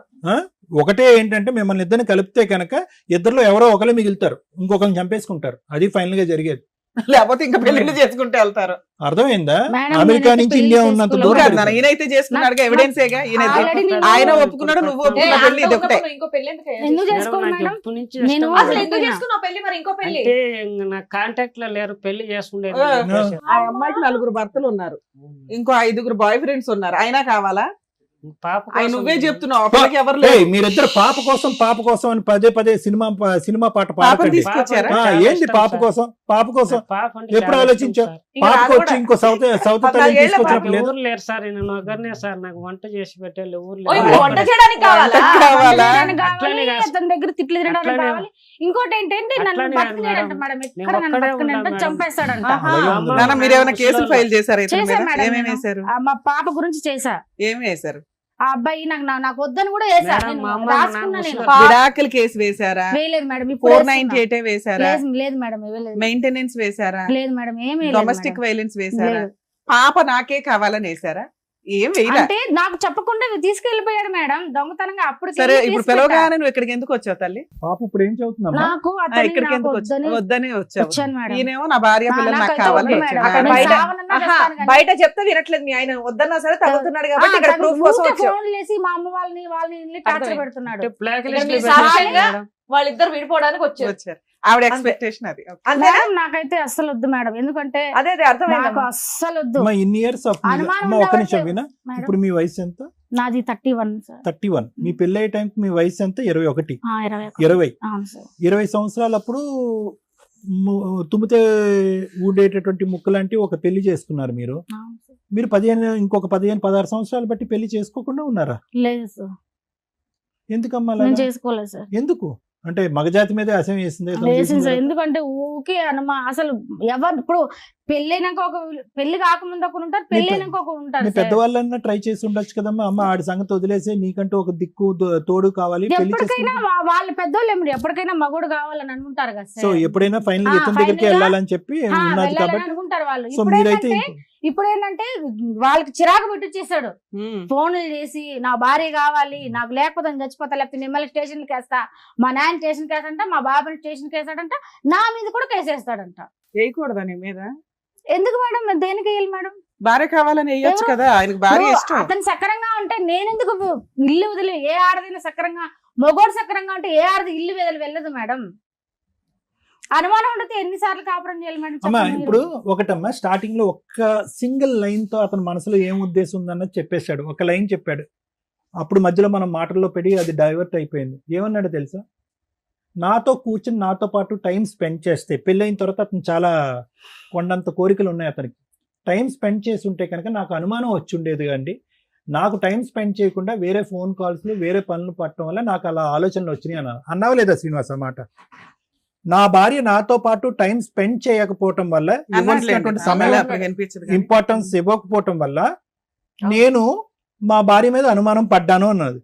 ఒకటే ఏంటంటే మిమ్మల్ని ఇద్దరిని కలిపితే కనుక ఇద్దరిలో ఎవరో ఒకరు మిగులుతారు, ఇంకొకరిని చంపేసుకుంటారు. అది ఫైనల్ గా జరిగేది. లేకపోతే ఇంకా పెళ్లిళ్ళు చేసుకుంటే వెళ్తారు. అర్థమైందా? మేడం, అమెరికా నేనైతే నుంచి పెళ్లి ఇండియా ఉన్నంత చేసుకోలేదు. దూరం కాదు పెరిగిపోయింది. నాన్న, ఈయనైతే చేసుకున్నాడుగా, ఎవిడెన్స్ ఏగా. ఈయన Already నేను- ఆయన ఒప్పుకున్నాడు, నువ్వు ఒప్పుకున్నావు. పెళ్లి ఇది ఒకటే. ఇంకో పెళ్లి ఎందుకు అయ్యా? ఎందుకు చేసుకోవాలి మేడం? ఎప్పటి నుంచి నేను ఇష్టం అసలు లేదు. ఎందుకు చేసుకున్నావు పెళ్లి? మరి ఇంకో పెళ్లి అంటే ఇంక నా కాంటాక్ట్ లో లేరు, పెళ్లి చేసుకునేది. ఆ. ఆ అమ్మాయికి 4 భర్తలు ఉన్నారు, ఇంకో 5 బాయ్ ఫ్రెండ్స్ ఉన్నారు. అయినా కావాలా? పాప ఆయన కోసం నువ్వే చెప్తున్నావు, ఆ పిల్లకి ఎవరు ఏయ్, లేరు. మీరిద్దరు పాప కోసం అని పదే సినిమా పాట పాపని పాడకండి. తీసుకొచ్చారా? ఆ, ఏంది పాప కోసం? పాప కోసం పాప అంటే ఎప్పుడు చాలా ఆలోచించావు? ఇష్టం సార్. ఇంకా పాపకు నాకు వచ్చి కూడా ఇంకో సౌత్ 14 ఏళ్ల తీసుకొచ్చినప్పుడు నాకు లేదు. ఎవరు లేరు సార్, నేను ఒకరినే సార్. నాకు వంట చేసి పెట్టాలి, ఊరు ఓ, ఇప్పుడు లేరు. వంట చేయడానికి కావాలా? వంటకి కావాలా? వంట చేయడానికి అట్లనే కావాలి, కాదు. అతని దగ్గర తిట్లు తినడానికి అట్లనే కావాలి. ఇంకోటి ఏంటంటే నన్ను అట్లనే బతకలేడంట మేడం. మేడం, నేను ఎక్కడ నన్ను ఒక్కడే బతకలేడంట, ఉన్నాను మేడం. చంపేస్తాడంట. ఆహా. అలాగే ఉంది. నాన్న మీరు ఏమైనా కేసులు ఫైల్ చేశారా ఇతని మీద? చేశా మేడం ఏమేమి నేను. వేశారు? మా పాప గురించి చేశా. ఏమి వేశారు? ఆ అబ్బాయి నాకు వద్దని కూడా వేసా. మేడం, నేను మా అమ్మ రాసుకున్నా నాకు నేను. ముసలి- విడాకుల కేసు వేశారా? వేయలేదు మేడం, ఇప్పుడు 498 వేశారా? లేదు మేడం, ఇవ్వలేదు. మెయింటెనెన్స్ వేశారా? లేదు మేడం, ఏమీ లేదు డొమెస్టిక్ మేడం. వైలెన్స్ వేశారా? లేదు. పాప నాకే కావాలని వేశారా? ఏం వేయలే. అంటే నాకు చెప్పకుండా తీసుకెళ్లిపోయాడు మేడం దొంగతనంగా. అప్పుడు సరే ఇప్పుడు పిలవగానే నువ్వు ఇక్కడికి ఎందుకు వచ్చావు తల్లి? పాప ఇప్పుడు ఏం చదువుతుందమ్మా? నాకు ఆ, అతన్ని ఇక్కడికి నాకు ఎందుకు వద్దని వద్దని వచ్చావు? వచ్చాను మేడం. ఈయనేమో నా భార్య పిల్లలు నాకు నాకైతే కావాలని వద్దు వచ్చాడు. మేడం. అక్కడ నేను బయట సావనన్నా ఆహా, చేస్తాను కానీ. బయట చెప్తే వినట్లేదు మీ ఆయన. వద్దన్నా సరే తగ్గుతున్నాడు కాబట్టి ఇక్కడ ప్రూఫ్ కోసం ఊరికే వచ్చావు. ఫోన్లు చేసి మా అమ్మ వాళ్ళని టార్చర్ అర్థమైంది. పెడుతున్నాడు. అంటే బ్లాక్ ఇక్కడ లిస్ట్ మీ లో పెట్టారు సాక్ష్యంగా మేడం. వాళ్ళిద్దరు విడిపోవడానికి వచ్చారు. వచ్చారు. ఆవిడ ఎక్స్పెక్టేషన్ అది. అంతేనా? మేడం నాకైతే అస్సలు వద్దు మేడం, ఎందుకంటే అదే నాకు అర్థమైంది. అస్సలు వద్దు అమ్మా, ఇన్ని ఇయర్స్ ఆఫ్ అనుమానం అమ్మ ఒక్క నిమిషం ఉండవట్లేదు. వినా. మేడం ఇప్పుడు మీ వయసు ఎంత? నాది 31 సార్. 31. మీ పెళ్లి అయ్యే టైంకి మీ వయసు ఎంత? 21. 21. 20. అవును సార్. 20 సంవత్సరాలప్పుడు తుమ్మితే ఊడేటటువంటి ముక్క లాంటి ఒక పెళ్లి చేసుకున్నారు మీరు. అవును సార్. మీరు ఇంకొక 15-16 సంవత్సరాలు బట్టి పెళ్లి చేసుకోకుండా ఉన్నారా? లేదు సార్, ఎందుకమ్మా నేను అలాగా? చేసుకోలేదు సార్. ఎందుకు అంటే మగజాతి మీద అసహ్యం వేసింది ఇతను వేసింది చేసిన సార్. తర్వాత? ఎందుకంటే ఊకే అసలు ఎవరు ఇప్పుడు పెళ్ళైనాక పెళ్లి కాకముందు ఒకరు ఉంటారు, పెళ్ళైనాక ఒకరు ఉంటారు మీ సార్. పెద్దవాళ్ళన్నా ట్రై చేసి ఉండొచ్చు కదమ్మా. అమ్మ ఆడి సంగతి వదిలేసి నీకంటూ ఒక దిక్కు తోడు కావాలి, పెళ్లి ఎప్పటికైనా చేసుకుంటే. వాళ్ళ పెద్దోళ్ళు ఏమిటి ఎప్పటికైనా మగోడు కావాలని అనుకుంటారు కదా సో సార్. ఎప్పుడైనా ఫైనల్ ఆ, ఇతని దగ్గరికి final గా, వెళ్ళాలని చెప్పి ఉన్నది వెళ్ళాలని కాబట్టి. అనుకుంటారు వాళ్ళు. సో మీరైతే ఇప్పుడు ఏంటంటే వాళ్ళకి చిరాకు పెట్టించేసాడు. ఉమ్. ఫోన్లు చేసి నా భార్య కావాలి, నాకు లేకపోతే నేను చచ్చిపోతా, లేకపోతే మిమ్మల్ని స్టేషన్ కేస్తా, మా నాయన స్టేషన్ కేసాడంట, మా బాబాని స్టేషన్ కేసాడంట, నా మీద కూడా కేసేస్తాడంట. వేయకూడదా నీ మీద? ఎందుకు మేడం, దేనికి వేయాలి మేడం? భార్య కావాలని వేయొచ్చు కదా, ఆయనకు భార్య ఇప్పుడు ఇష్టం. అతను సక్రంగా ఉంటే నేనెందుకు ఇల్లు వదిలి, ఏ ఆడదైనా సక్రంగా, మగోడు సక్రంగా ఉంటే ఏ ఆడది ఇల్లు వదిలి వెళ్ళదు మేడం. అనుమానం ఉండదు ఎన్నిసార్లు కాపురం చేయాలి మేడం అమ్మా చెప్పండి ఇప్పుడు మీరు. ఒకటమ్మా స్టార్టింగ్ లో ఒక్క సింగిల్ లైన్ తో అతని మనసులో ఏం ఉద్దేశం ఉందన్నది చెప్పేశాడు, ఒక లైన్ చెప్పాడు. అప్పుడు మధ్యలో మనం మాటల్లో పెట్టి అది డైవర్ట్ అయిపోయింది. ఏమన్నాడు తెలుసా? నాతో కూర్చుని నాతో పాటు టైం స్పెండ్ చేస్తే, పెళ్ళైన తర్వాత అతను చాలా కొండంత కోరికలు ఉన్నాయి అతనికి, టైం స్పెండ్ చేసి ఉంటే కనుక నాకు అనుమానం వచ్చి ఉండేది అండి. నాకు టైం స్పెండ్ చేయకుండా వేరే ఫోన్ కాల్స్లు వేరే పనులు పట్టడం వల్ల నాకు అలా ఆలోచనలు వచ్చినాయి అన్నాను. అన్నావా లేదా శ్రీనివాస్ అన్నమాట? నా భార్య నాతో పాటు టైం స్పెండ్ చేయకపోవటం వల్ల, ఇవ్వాల్సినటువంటి సమయం ఇంపార్టెన్స్ ఇవ్వకపోవటం వల్ల నేను మా భార్య మీద అనుమానం పడ్డాను అన్నది.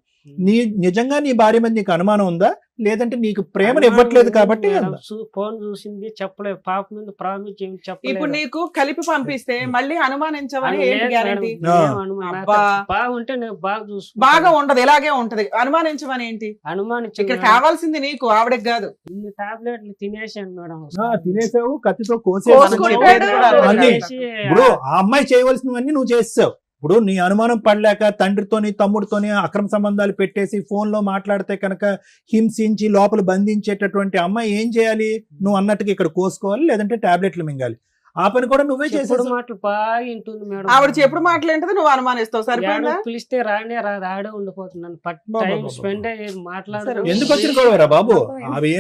నిజంగా నీ భార్య మీద నీకు అనుమానం ఉందా, లేదంటే నీకు ప్రేమను ఇవ్వట్లేదు కాబట్టి అందా? ఫోన్ చూసింది చెప్పలేదు, పాప మీద ప్రామిస్ చెప్పలేదు. ఇప్పుడు నీకు కలిపి పంపిస్తే మళ్ళీ అనుమానించవని అది ఏంటి లేదు గ్యారంటీ? మేడం, ఏం అనుమానం? నాకు అబ్బా. బాగుంటే నేను బాగా చూసుకుంటాను. బాగా ఉండదు, ఇలాగే ఉంటది. అనుమానించమని ఏంటి? అనుమానించి ఇక్కడ కావాల్సింది నీకు, ఆవిడకి కాదు. ఇన్ని టాబ్లెట్లు తినేసాను మేడం. తినేసావు, కత్తితో కోసుకుంటాడు. ఇప్పుడు ఆ అమ్మాయి చేయవలసినవన్నీ నువ్వు చేసావు. ఇప్పుడు నీ అనుమానం పడలేక తండ్రితోని తమ్ముడితోని అక్రమ సంబంధాలు పెట్టేసి ఫోన్ లో మాట్లాడితే కనుక హింసించి లోపల బంధించేటటువంటి అమ్మాయి ఏం చేయాలి? నువ్వు అన్నట్టుగా ఇక్కడ కోసుకోవాలి, లేదంటే టాబ్లెట్లు మింగాలి. ఆ పని కూడా నువ్వే చేసావు. మాటలు బాగా వింటుంది మేడం. ఆవిడ చెప్పుడు మాట్లాడితే నువ్వు అనుమానిస్తావు, సరిపోయిందా? పిలిస్తే రానే రాదు, ఆడే ఉండిపోతున్నాను. టైం స్పెండ్ అయ్యేది మాట్లాడదు. ఎందుకు వచ్చిన గొడవరా బాబు? అవి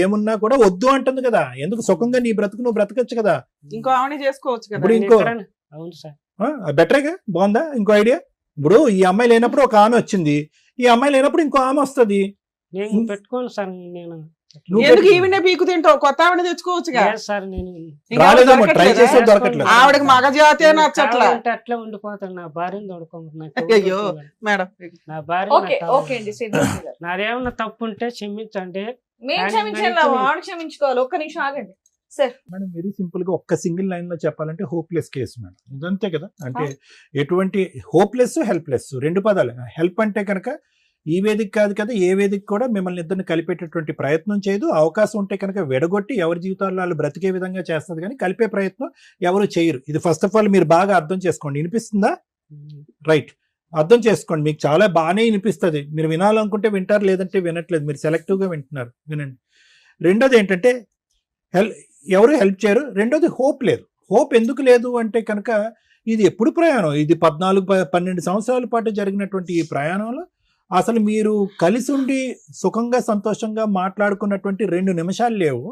ఏమున్నా కూడా వద్దు అంటుంది కదా. ఎందుకు సుఖంగా నీ బ్రతుకు నువ్వు బ్రతకచ్చు కదా. ఇంకో ఆవిడ చేసుకోవచ్చు కదా. ఇప్పుడు ఇంకో అవును సార్, బెటరేగా, బాగుందా? ఇంకో ఐడియా. ఇప్పుడు ఈ అమ్మాయి లేనప్పుడు ఒక ఆమె వచ్చింది, ఈ అమ్మాయి లేనప్పుడు ఇంకో ఆమె వస్తుంది. నేను పెట్టుకోను సార్. నేను ఎందుకు ఈవినే పీకు తింటావు? కొత్త ఆవిడ తెచ్చుకోవచ్చుగా. లేదు సార్, నేను ఇంకా రాలేదేమో, ట్రై దొరకట్లేదా? చేసే దొరకట్లేదు. ఆవిడకి మగజాతే నచ్చట్లా. కావాలంటే అట్లా ఉండిపోతాను. నా భార్యను తోడుకోమంటున్నా. అయ్యో మేడం, నా భార్య ఓకే ఓకే అండి శ్రీనివాస్ గారు. నాదేమన్నా తప్పు ఉంటే క్షమించండి. మేము కానీ క్షమించాలి, నైట్ ఆవిడ క్షమించుకోవాలి. ఒక్క నిమిషం ఆగండి సార్. మేడం వెరీ సింపుల్ గా ఒక్క సింగిల్ లైన్ లో చెప్పాలంటే హోప్లెస్ కేసు మేడం. ఇదంతే కదా. అంటే ఎటువంటి హోప్లెస్ హెల్ప్లెస్ రెండు పదాలు. హెల్ప్ అంటే కనుక ఈ వేదిక కాదు కదా, ఏ వేదిక కూడా మిమ్మల్ని ఇద్దరిని కలిపేటటువంటి ప్రయత్నం చేయదు. అవకాశం ఉంటే కనుక విడగొట్టి ఎవరి జీవితాల్లో వాళ్ళు బ్రతికే విధంగా చేస్తుంది, కానీ కలిపే ప్రయత్నం ఎవరు చేయరు. ఇది ఫస్ట్ ఆఫ్ ఆల్ మీరు బాగా అర్థం చేసుకోండి. వినిపిస్తుందా? రైట్, అర్థం చేసుకోండి. మీకు చాలా బాగానే వినిపిస్తుంది. మీరు వినాలనుకుంటే వింటారు, లేదంటే వినట్లేదు. మీరు సెలెక్టివ్గా వింటున్నారు, వినండి. రెండోది ఏంటంటే ఎవరు హెల్ప్ చేయరు. రెండోది హోప్ లేదు. హోప్ ఎందుకు లేదు అంటే కనుక ఇది ఎప్పుడు ప్రయాణం, ఇది 14-12 సంవత్సరాల పాటు జరిగినటువంటి ఈ ప్రయాణంలో అసలు మీరు కలిసి ఉండి సుఖంగా సంతోషంగా మాట్లాడుకున్నటువంటి 2 నిమిషాలు లేవు.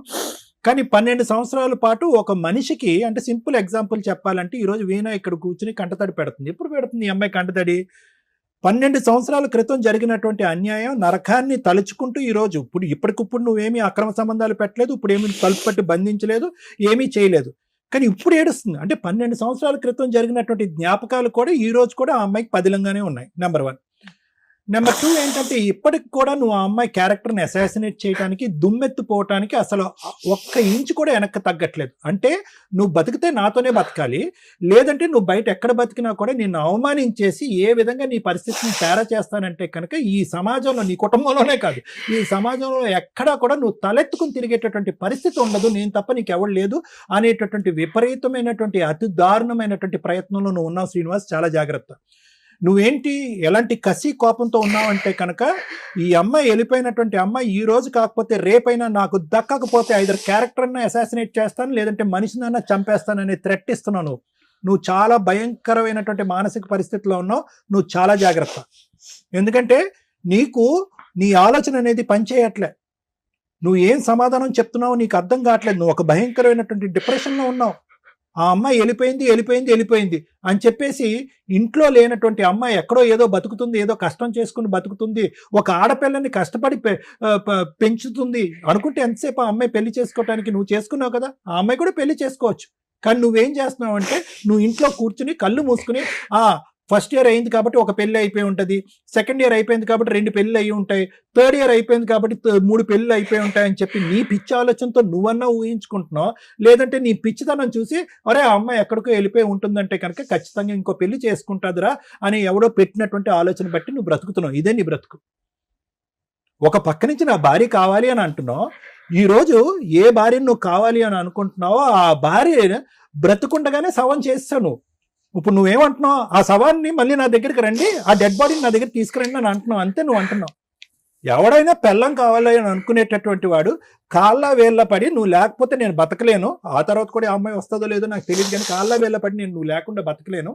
కానీ 12 సంవత్సరాల పాటు ఒక మనిషికి, అంటే సింపుల్ ఎగ్జాంపుల్ చెప్పాలంటే ఈరోజు వీణ ఇక్కడ కూర్చుని కంటతడి పెడుతుంది. ఎప్పుడు పెడుతుంది ఈ అమ్మాయి కంటతడి? 12 సంవత్సరాల క్రితం జరిగినటువంటి అన్యాయం నరకాన్ని తలుచుకుంటూ ఈరోజు ఇప్పటికిప్పుడు నువ్వేమీ అక్రమ సంబంధాలు పెట్టలేదు, ఇప్పుడు ఏమీ తలుపు పట్టి బంధించలేదు, ఏమీ చేయలేదు, కానీ ఇప్పుడు ఏడుస్తుంది. అంటే 12 సంవత్సరాల క్రితం జరిగినటువంటి జ్ఞాపకాలు కూడా ఈ రోజు కూడా ఆ అమ్మాయికి పదిలంగానే ఉన్నాయి. నెంబర్ 1. నెంబర్ 2 ఏంటంటే ఇప్పటికి కూడా నువ్వు ఆ అమ్మాయి క్యారెక్టర్ని అసాసినేట్ చేయడానికి, దుమ్మెత్తిపోవటానికి అసలు ఒక్క ఇంచు కూడా వెనక్కి తగ్గట్లేదు. అంటే నువ్వు బతికితే నాతోనే బతకాలి, లేదంటే నువ్వు బయట ఎక్కడ బతికినా కూడా నిన్ను అవమానించేసి ఏ విధంగా నీ పరిస్థితిని తేడా చేస్తానంటే కనుక ఈ సమాజంలో, నీ కుటుంబంలోనే కాదు, ఈ సమాజంలో ఎక్కడా కూడా నువ్వు తలెత్తుకుని తిరిగేటటువంటి పరిస్థితి ఉండదు, నేను తప్ప నీకు ఎవరు లేదు అనేటటువంటి విపరీతమైనటువంటి అతి దారుణమైనటువంటి ప్రయత్నంలో నువ్వు ఉన్నావు శ్రీనివాస్. చాలా జాగ్రత్త. నువ్వేంటి ఎలాంటి కసి కోపంతో ఉన్నావంటే కనుక ఈ అమ్మాయి వెళ్ళిపోయినటువంటి అమ్మాయి ఈ రోజు కాకపోతే రేపైనా నాకు దక్కకపోతే ఐదర్ క్యారెక్టర్ని అసాసినేట్ చేస్తాను, లేదంటే మనిషినైనా చంపేస్తానని థ్రెట్ ఇస్తున్నావు. నువ్వు చాలా భయంకరమైనటువంటి మానసిక పరిస్థితిలో ఉన్నావు. నువ్వు చాలా జాగ్రత్త. ఎందుకంటే నీకు నీ ఆలోచన అనేది పనిచేయట్లే. నువ్వు ఏం సమాధానం చెప్తున్నావు నీకు అర్థం కావట్లేదు. నువ్వు ఒక భయంకరమైనటువంటి డిప్రెషన్లో ఉన్నావు. ఆ అమ్మాయి వెళ్ళిపోయింది అని చెప్పేసి ఇంట్లో లేనటువంటి అమ్మాయి ఎక్కడో ఏదో బతుకుతుంది, ఏదో కష్టం చేసుకుని బతుకుతుంది, ఒక ఆడపిల్లని కష్టపడి పెంచుతుంది అనుకుంటే ఎంతసేపు ఆ అమ్మాయి పెళ్లి చేసుకోవటానికి నువ్వు చేసుకున్నావు కదా, ఆ అమ్మాయి కూడా పెళ్లి చేసుకోవచ్చు. కానీ నువ్వేం చేస్తున్నావు అంటే నువ్వు ఇంట్లో కూర్చుని కళ్ళు మూసుకుని ఫస్ట్ ఇయర్ అయింది కాబట్టి ఒక పెళ్లి అయిపోయి ఉంటుంది, సెకండ్ ఇయర్ అయిపోయింది కాబట్టి 2 పెళ్లి అయి ఉంటాయి, థర్డ్ ఇయర్ అయిపోయింది కాబట్టి 3 పెళ్లి అయిపోయి ఉంటాయని చెప్పి నీ పిచ్చి ఆలోచనతో నువ్వన్నా ఊహించుకుంటున్నావు. లేదంటే నీ పిచ్చితనం చూసి అరే ఆ అమ్మాయి ఎక్కడికో వెళ్ళిపోయి ఉంటుందంటే కనుక ఖచ్చితంగా ఇంకో పెళ్లి చేసుకుంటుందిరా అని ఎవడో పెట్టినటువంటి ఆలోచన బట్టి నువ్వు బ్రతుకుతున్నావు. ఇదే నీ బ్రతుకు. ఒక పక్క నుంచి నా భార్య కావాలి అని అంటున్నావు. ఈరోజు ఏ భార్యను నువ్వు కావాలి అని అనుకుంటున్నావో ఆ భార్య బ్రతుకుండగానే శవం చేస్తావు. ఇప్పుడు నువ్వేమంటున్నావు? ఆ శవాన్ని మళ్ళీ నా దగ్గరికి రండి, ఆ డెడ్ బాడీని నా దగ్గర తీసుకురండి అని అంటున్నావు. అంతే నువ్వు అంటున్నావు. ఎవడైనా పెళ్ళం కావాలి అని అనుకునేటటువంటి వాడు కాళ్ళ వేళ్ళ పడి నువ్వు లేకపోతే నేను బతకలేను, ఆ తర్వాత కూడా ఆ అమ్మాయి వస్తుందో లేదో నాకు తెలియదు, కానీ కాళ్ళ వేళ్ళ పడి నేను నువ్వు లేకుండా బతకలేను,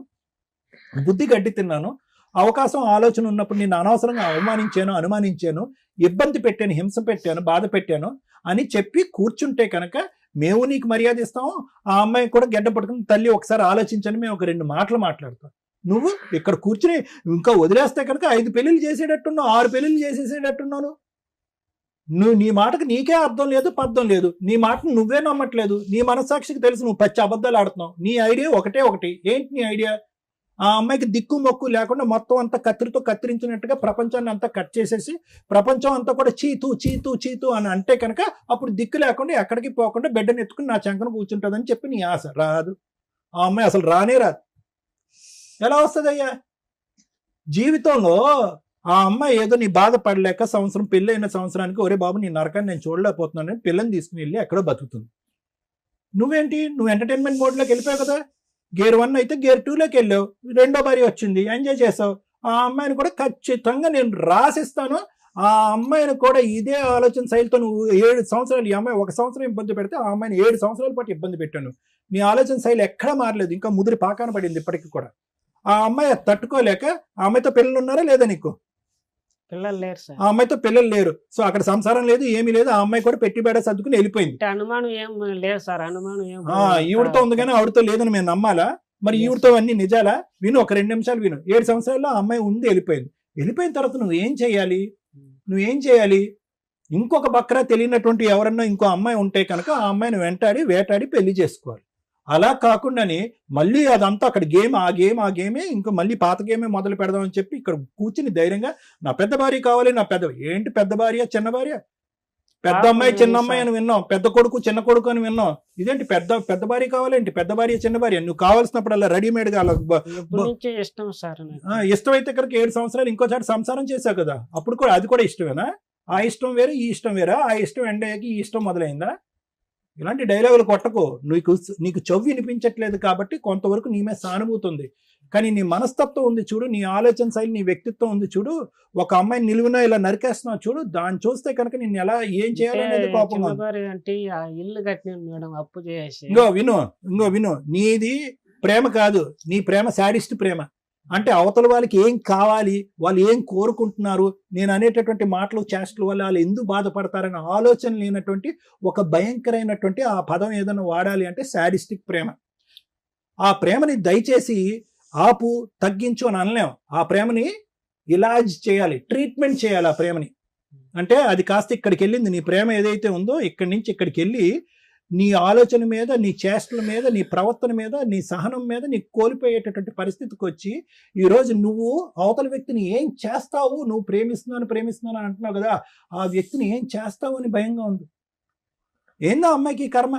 బుద్ధి గడ్డి తిన్నాను, అవకాశం ఆలోచన ఉన్నప్పుడు నేను అనవసరంగా అవమానించాను, అనుమానించాను, ఇబ్బంది పెట్టాను, హింస పెట్టాను, బాధ పెట్టాను అని చెప్పి కూర్చుంటే కనుక మేము నీకు మర్యాద ఇస్తాము, ఆ అమ్మాయి కూడా గడ్డ పట్టుకుని తల్లి ఒకసారి ఆలోచించని మేము ఒక 2 మాటలు మాట్లాడతాం. నువ్వు ఇక్కడ కూర్చుని ఇంకా వదిలేస్తే కనుక 5 పెళ్ళిళ్ళు చేసేటట్టున్నావు, 6 పెళ్ళిళ్ళు చేసేసేటట్టున్నాను. నువ్వు నీ మాటకు నీకే అర్థం లేదు, పర్థం లేదు, నీ మాటను నువ్వే నమ్మట్లేదు, నీ మనస్సాక్షికి తెలుసు నువ్వు పచ్చి అబద్ధాలు ఆడుతున్నావు. నీ ఐడియా ఒకటి. ఏంటి నీ ఐడియా? ఆ అమ్మాయికి దిక్కు మొక్కు లేకుండా మొత్తం అంతా కత్తిరితో కత్తిరించినట్టుగా ప్రపంచాన్ని అంతా కట్ చేసేసి ప్రపంచం అంతా కూడా చీతూ అని అంటే కనుక అప్పుడు దిక్కు లేకుండా ఎక్కడికి పోకుండా బిడ్డను ఎత్తుకుని నా చంకను కూర్చుంటుందని చెప్పి నీ ఆశ. రాదు, ఆ అమ్మాయి అసలు రానే రాదు. ఎలా వస్తుందయ్యా? జీవితంలో ఆ అమ్మాయి ఏదో నీ బాధపడలేక సంవత్సరం పెళ్ళైన సంవత్సరానికి ఒరే బాబు నీ నరకాన్ని నేను చూడలేకపోతున్నాను పిల్లని తీసుకుని వెళ్ళి ఎక్కడో బతుకుతుంది. నువ్వేంటి, నువ్వు ఎంటర్టైన్మెంట్ మోడ్లోకి వెళ్ళిపోయావు కదా. గేర్ 1 అయితే గేర్ 2లోకి వెళ్ళావు, రెండో భార్య వచ్చింది, ఎంజాయ్ చేసావు. ఆ అమ్మాయిని కూడా ఖచ్చితంగా నేను రాసిస్తాను. ఆ అమ్మాయిని కూడా ఇదే ఆలోచన శైలితో నువ్వు 7 సంవత్సరాలు, ఈ అమ్మాయి 1 సంవత్సరం ఇబ్బంది పెడితే ఆ అమ్మాయిని 7 సంవత్సరాల పాటు ఇబ్బంది పెట్టాను. నీ ఆలోచన శైలి ఎక్కడా మారలేదు, ఇంకా ముదిరి పాకాన పడింది ఇప్పటికి కూడా. ఆ అమ్మాయి తట్టుకోలేక, ఆ అమ్మాయితో పిల్లలు ఉన్నారా లేదా నీకు? పిల్లలు లేరు సార్. ఆ అమ్మాయితో పిల్లలు లేరు, సో అక్కడ సంసారం లేదు, ఏమీ లేదు. ఆ అమ్మాయి కూడా పెట్టి బేడ సర్దుకుని వెళ్ళిపోయింది. అనుమానం ఏం లేదు సార్, అనుమానం ఏం ఈవిడతో ఉంది కానీ ఆవిడతో లేదని మేము నమ్మాలా? మరి ఈవిడతో అన్ని నిజాలా? విను, ఒక 2 నిమిషాలు విను. 7 సంవత్సరాల్లో ఆ అమ్మాయి ఉంది, వెళ్ళిపోయింది. వెళ్ళిపోయిన తర్వాత నువ్వేం చేయాలి? ఇంకొక బక్రా తెలియనటువంటి ఎవరన్నా ఇంకో అమ్మాయి ఉంటే కనుక ఆ అమ్మాయిని వేటాడి పెళ్లి చేసుకోవాలి. అలా కాకుండానే మళ్ళీ అదంతా అక్కడ ఆ గేమే ఇంకా మళ్ళీ పాత గేమే మొదలు పెడదామని చెప్పి ఇక్కడ కూర్చుని ధైర్యంగా నా పెద్ద భార్య కావాలి, నా ఏంటి పెద్ద భార్య చిన్న భార్య? పెద్ద అమ్మాయి చిన్న అమ్మాయి అని విన్నాం, పెద్ద కొడుకు చిన్న కొడుకు అని విన్నాం. ఇదేంటి పెద్ద భార్య కావాలేంటి? పెద్ద భార్య చిన్న భార్య? నువ్వు కావాల్సినప్పుడు అలా రెడీమేడ్ గా ఇష్టం సార్. ఇష్టమైతే కనుక 7 సంవత్సరాలు ఇంకోసారి సంసారం చేశావు కదా, అప్పుడు కూడా అది కూడా ఇష్టమేనా? ఆ ఇష్టం వేరే, ఈ ఇష్టం వేరా? ఆ ఇష్టం ఎండయ్యాకి ఈ ఇష్టం మొదలైందా? ఇలాంటి డైలాగులు కొట్టకు. నీకు చెవి వినిపించట్లేదు కాబట్టి కొంతవరకు నీ మీద సానుభూతి ఉంది, కానీ నీ మనస్తత్వం ఉంది చూడు, నీ ఆలోచన శైలి, నీ వ్యక్తిత్వం ఉంది చూడు. ఒక అమ్మాయిని నిలువునా ఇలా నరికేస్తున్నావు చూడు, దాన్ని చూస్తే కనుక నేను ఎలా ఏం చేయాలనేది కోపం. అంటే ఇల్లు కట్టిన మేడం అప్పు చేసి. ఇంకో విను, నీది ప్రేమ కాదు, నీ ప్రేమ శాడిస్ట్ ప్రేమ. అంటే అవతల వాళ్ళకి ఏం కావాలి, వాళ్ళు ఏం కోరుకుంటున్నారు, నేను అనేటటువంటి మాటలు చేష్టల వల్ల వాళ్ళు ఎందుకు బాధపడతారనే ఆలోచన లేనటువంటి ఒక భయంకరమైనటువంటి ఆ పదం ఏదైనా వాడాలి అంటే శాడిస్టిక్ ప్రేమ. ఆ ప్రేమని దయచేసి ఆపు, తగ్గించు అని అనలేం. ఆ ప్రేమని ఇలాజ్ చేయాలి, ట్రీట్మెంట్ చేయాలి ఆ ప్రేమని. అంటే అది కాస్త ఇక్కడికి వెళ్ళింది, నీ ప్రేమ ఏదైతే ఉందో ఇక్కడి నుంచి ఇక్కడికి వెళ్ళి నీ ఆలోచన మీద, నీ చేష్టల మీద, నీ ప్రవర్తన మీద, నీ సహనం మీద నీకు కోల్పోయేటటువంటి పరిస్థితికి వచ్చి ఈరోజు నువ్వు అవతల వ్యక్తిని ఏం చేస్తావు, నువ్వు ప్రేమిస్తున్నాను అంటున్నావు కదా, ఆ వ్యక్తిని ఏం చేస్తావు అని భయంగా ఉంది. ఏందో అమ్మాయికి కర్మ.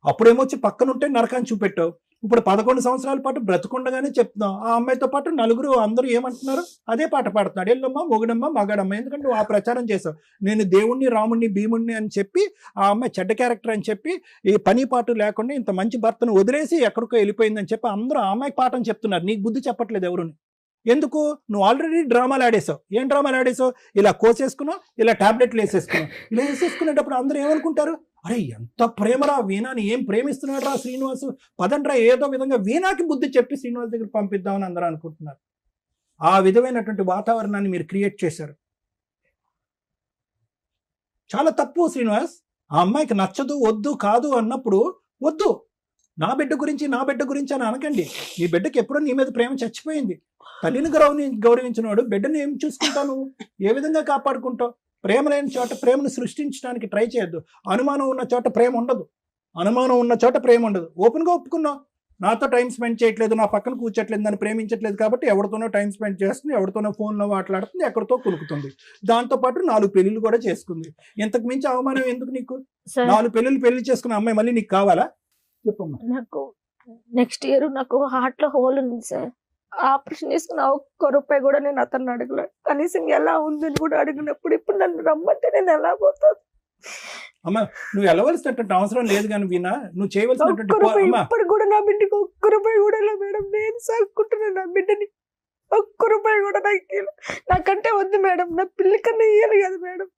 అప్పుడేమొచ్చి పక్కనుంటే నరకాన్ని చూపెట్టావు, ఇప్పుడు 11 సంవత్సరాల పాటు బ్రతుకుండగానే చెప్తున్నావు. ఆ అమ్మాయితో పాటు నలుగురు అందరూ ఏమంటున్నారు, అదే పాట పాడుతున్నాడు, ఎల్లమ్మ మొగుడమ్మ మగాడమ్మ. ఎందుకంటే నువ్వు ఆ ప్రచారం చేసావు, నేను దేవుణ్ణి రాముణ్ణి భీముణ్ణి అని చెప్పి ఆ అమ్మాయి చెడ్డ క్యారెక్టర్ అని చెప్పి ఈ పని పాటు లేకుండా ఇంత మంచి భర్తను వదిలేసి ఎక్కడికో వెళ్ళిపోయిందని చెప్పి అందరూ ఆ అమ్మాయికి పాఠం చెప్తున్నారు. నీకు బుద్ధి చెప్పట్లేదు ఎవరుని. ఎందుకు? నువ్వు ఆల్రెడీ డ్రామాలు ఆడేసావు. ఏం డ్రామాలు ఆడేసావు? ఇలా కోసేసుకున్నావు, ఇలా టాబ్లెట్లు వేసేసుకున్నావు. ఇలా వేసేసుకునేటప్పుడు అందరూ ఏమనుకుంటారు, అరే ఎంత ప్రేమరా వీణాని, ఏం ప్రేమిస్తున్నాడు రా శ్రీనివాసు, పదండ్రా ఏదో విధంగా వీణాకి బుద్ధి చెప్పి శ్రీనివాస్ దగ్గర పంపిద్దామని అందరూ అనుకుంటున్నారు. ఆ విధమైనటువంటి వాతావరణాన్ని మీరు క్రియేట్ చేశారు. చాలా తప్పు శ్రీనివాస్. ఆ అమ్మాయికి నచ్చదు, వద్దు, కాదు అన్నప్పుడు వద్దు. నా బిడ్డ గురించి అని అనకండి. నీ బిడ్డకి ఎప్పుడో నీ మీద ప్రేమ చచ్చిపోయింది. తల్లిని గౌరవించినవాడు బిడ్డను ఏం చూసుకుంటావు, ఏ విధంగా కాపాడుకుంటావు? ప్రేమ లేని చోట ప్రేమను సృష్టించడానికి ట్రై చేయొద్దు. అనుమానం ఉన్న చోట ప్రేమ ఉండదు. ఓపెన్గా ఒప్పుకున్నావు, నాతో టైం స్పెండ్ చేయట్లేదు, నా పక్కన కూర్చోట్లేదు, నన్ను ప్రేమించట్లేదు కాబట్టి ఎవరితోనో టైం స్పెండ్ చేస్తుంది, ఎవరితోనో ఫోన్లో మాట్లాడుతుంది, ఎక్కడితో కునుకుతుంది. దాంతోపాటు 4 పెళ్లిళ్ళు కూడా చేసుకుంది. ఇంతకు మించి అవమానం ఎందుకు నీకు? 4 పెళ్లి చేసుకున్న అమ్మాయి మళ్ళీ నీకు కావాలా? చెప్పమ్మా. నాకు నెక్స్ట్ ఇయర్ నాకు హార్ట్ లో హోల్ ఉంది సార్. ఆపరేషన్ చేసుకున్న 1 రూపాయి కూడా నేను అతన్ని అడగలేదు. కనీసం ఎలా ఉందని కూడా అడిగినప్పుడు ఇప్పుడు నన్ను రమ్మంటే నేను ఎలా పోతాను? అమ్మా, నువ్వు వెళ్ళవలసినటువంటి అవసరం లేదు కానీ వీణా, నువ్వు చేయవలసినటువంటి ఇప్పుడు కూడా నా బిడ్డకి 1 రూపాయి కూడా లేదు మేడం. నేను సాగుకుంటున్నాను నా బిడ్డని. ఒక్క రూపాయి కూడా నాకు ఇయ్యలే. నాకంటే వద్దు మేడం, నా పిల్లి కన్నా ఇయ్యాలి కదా మేడం.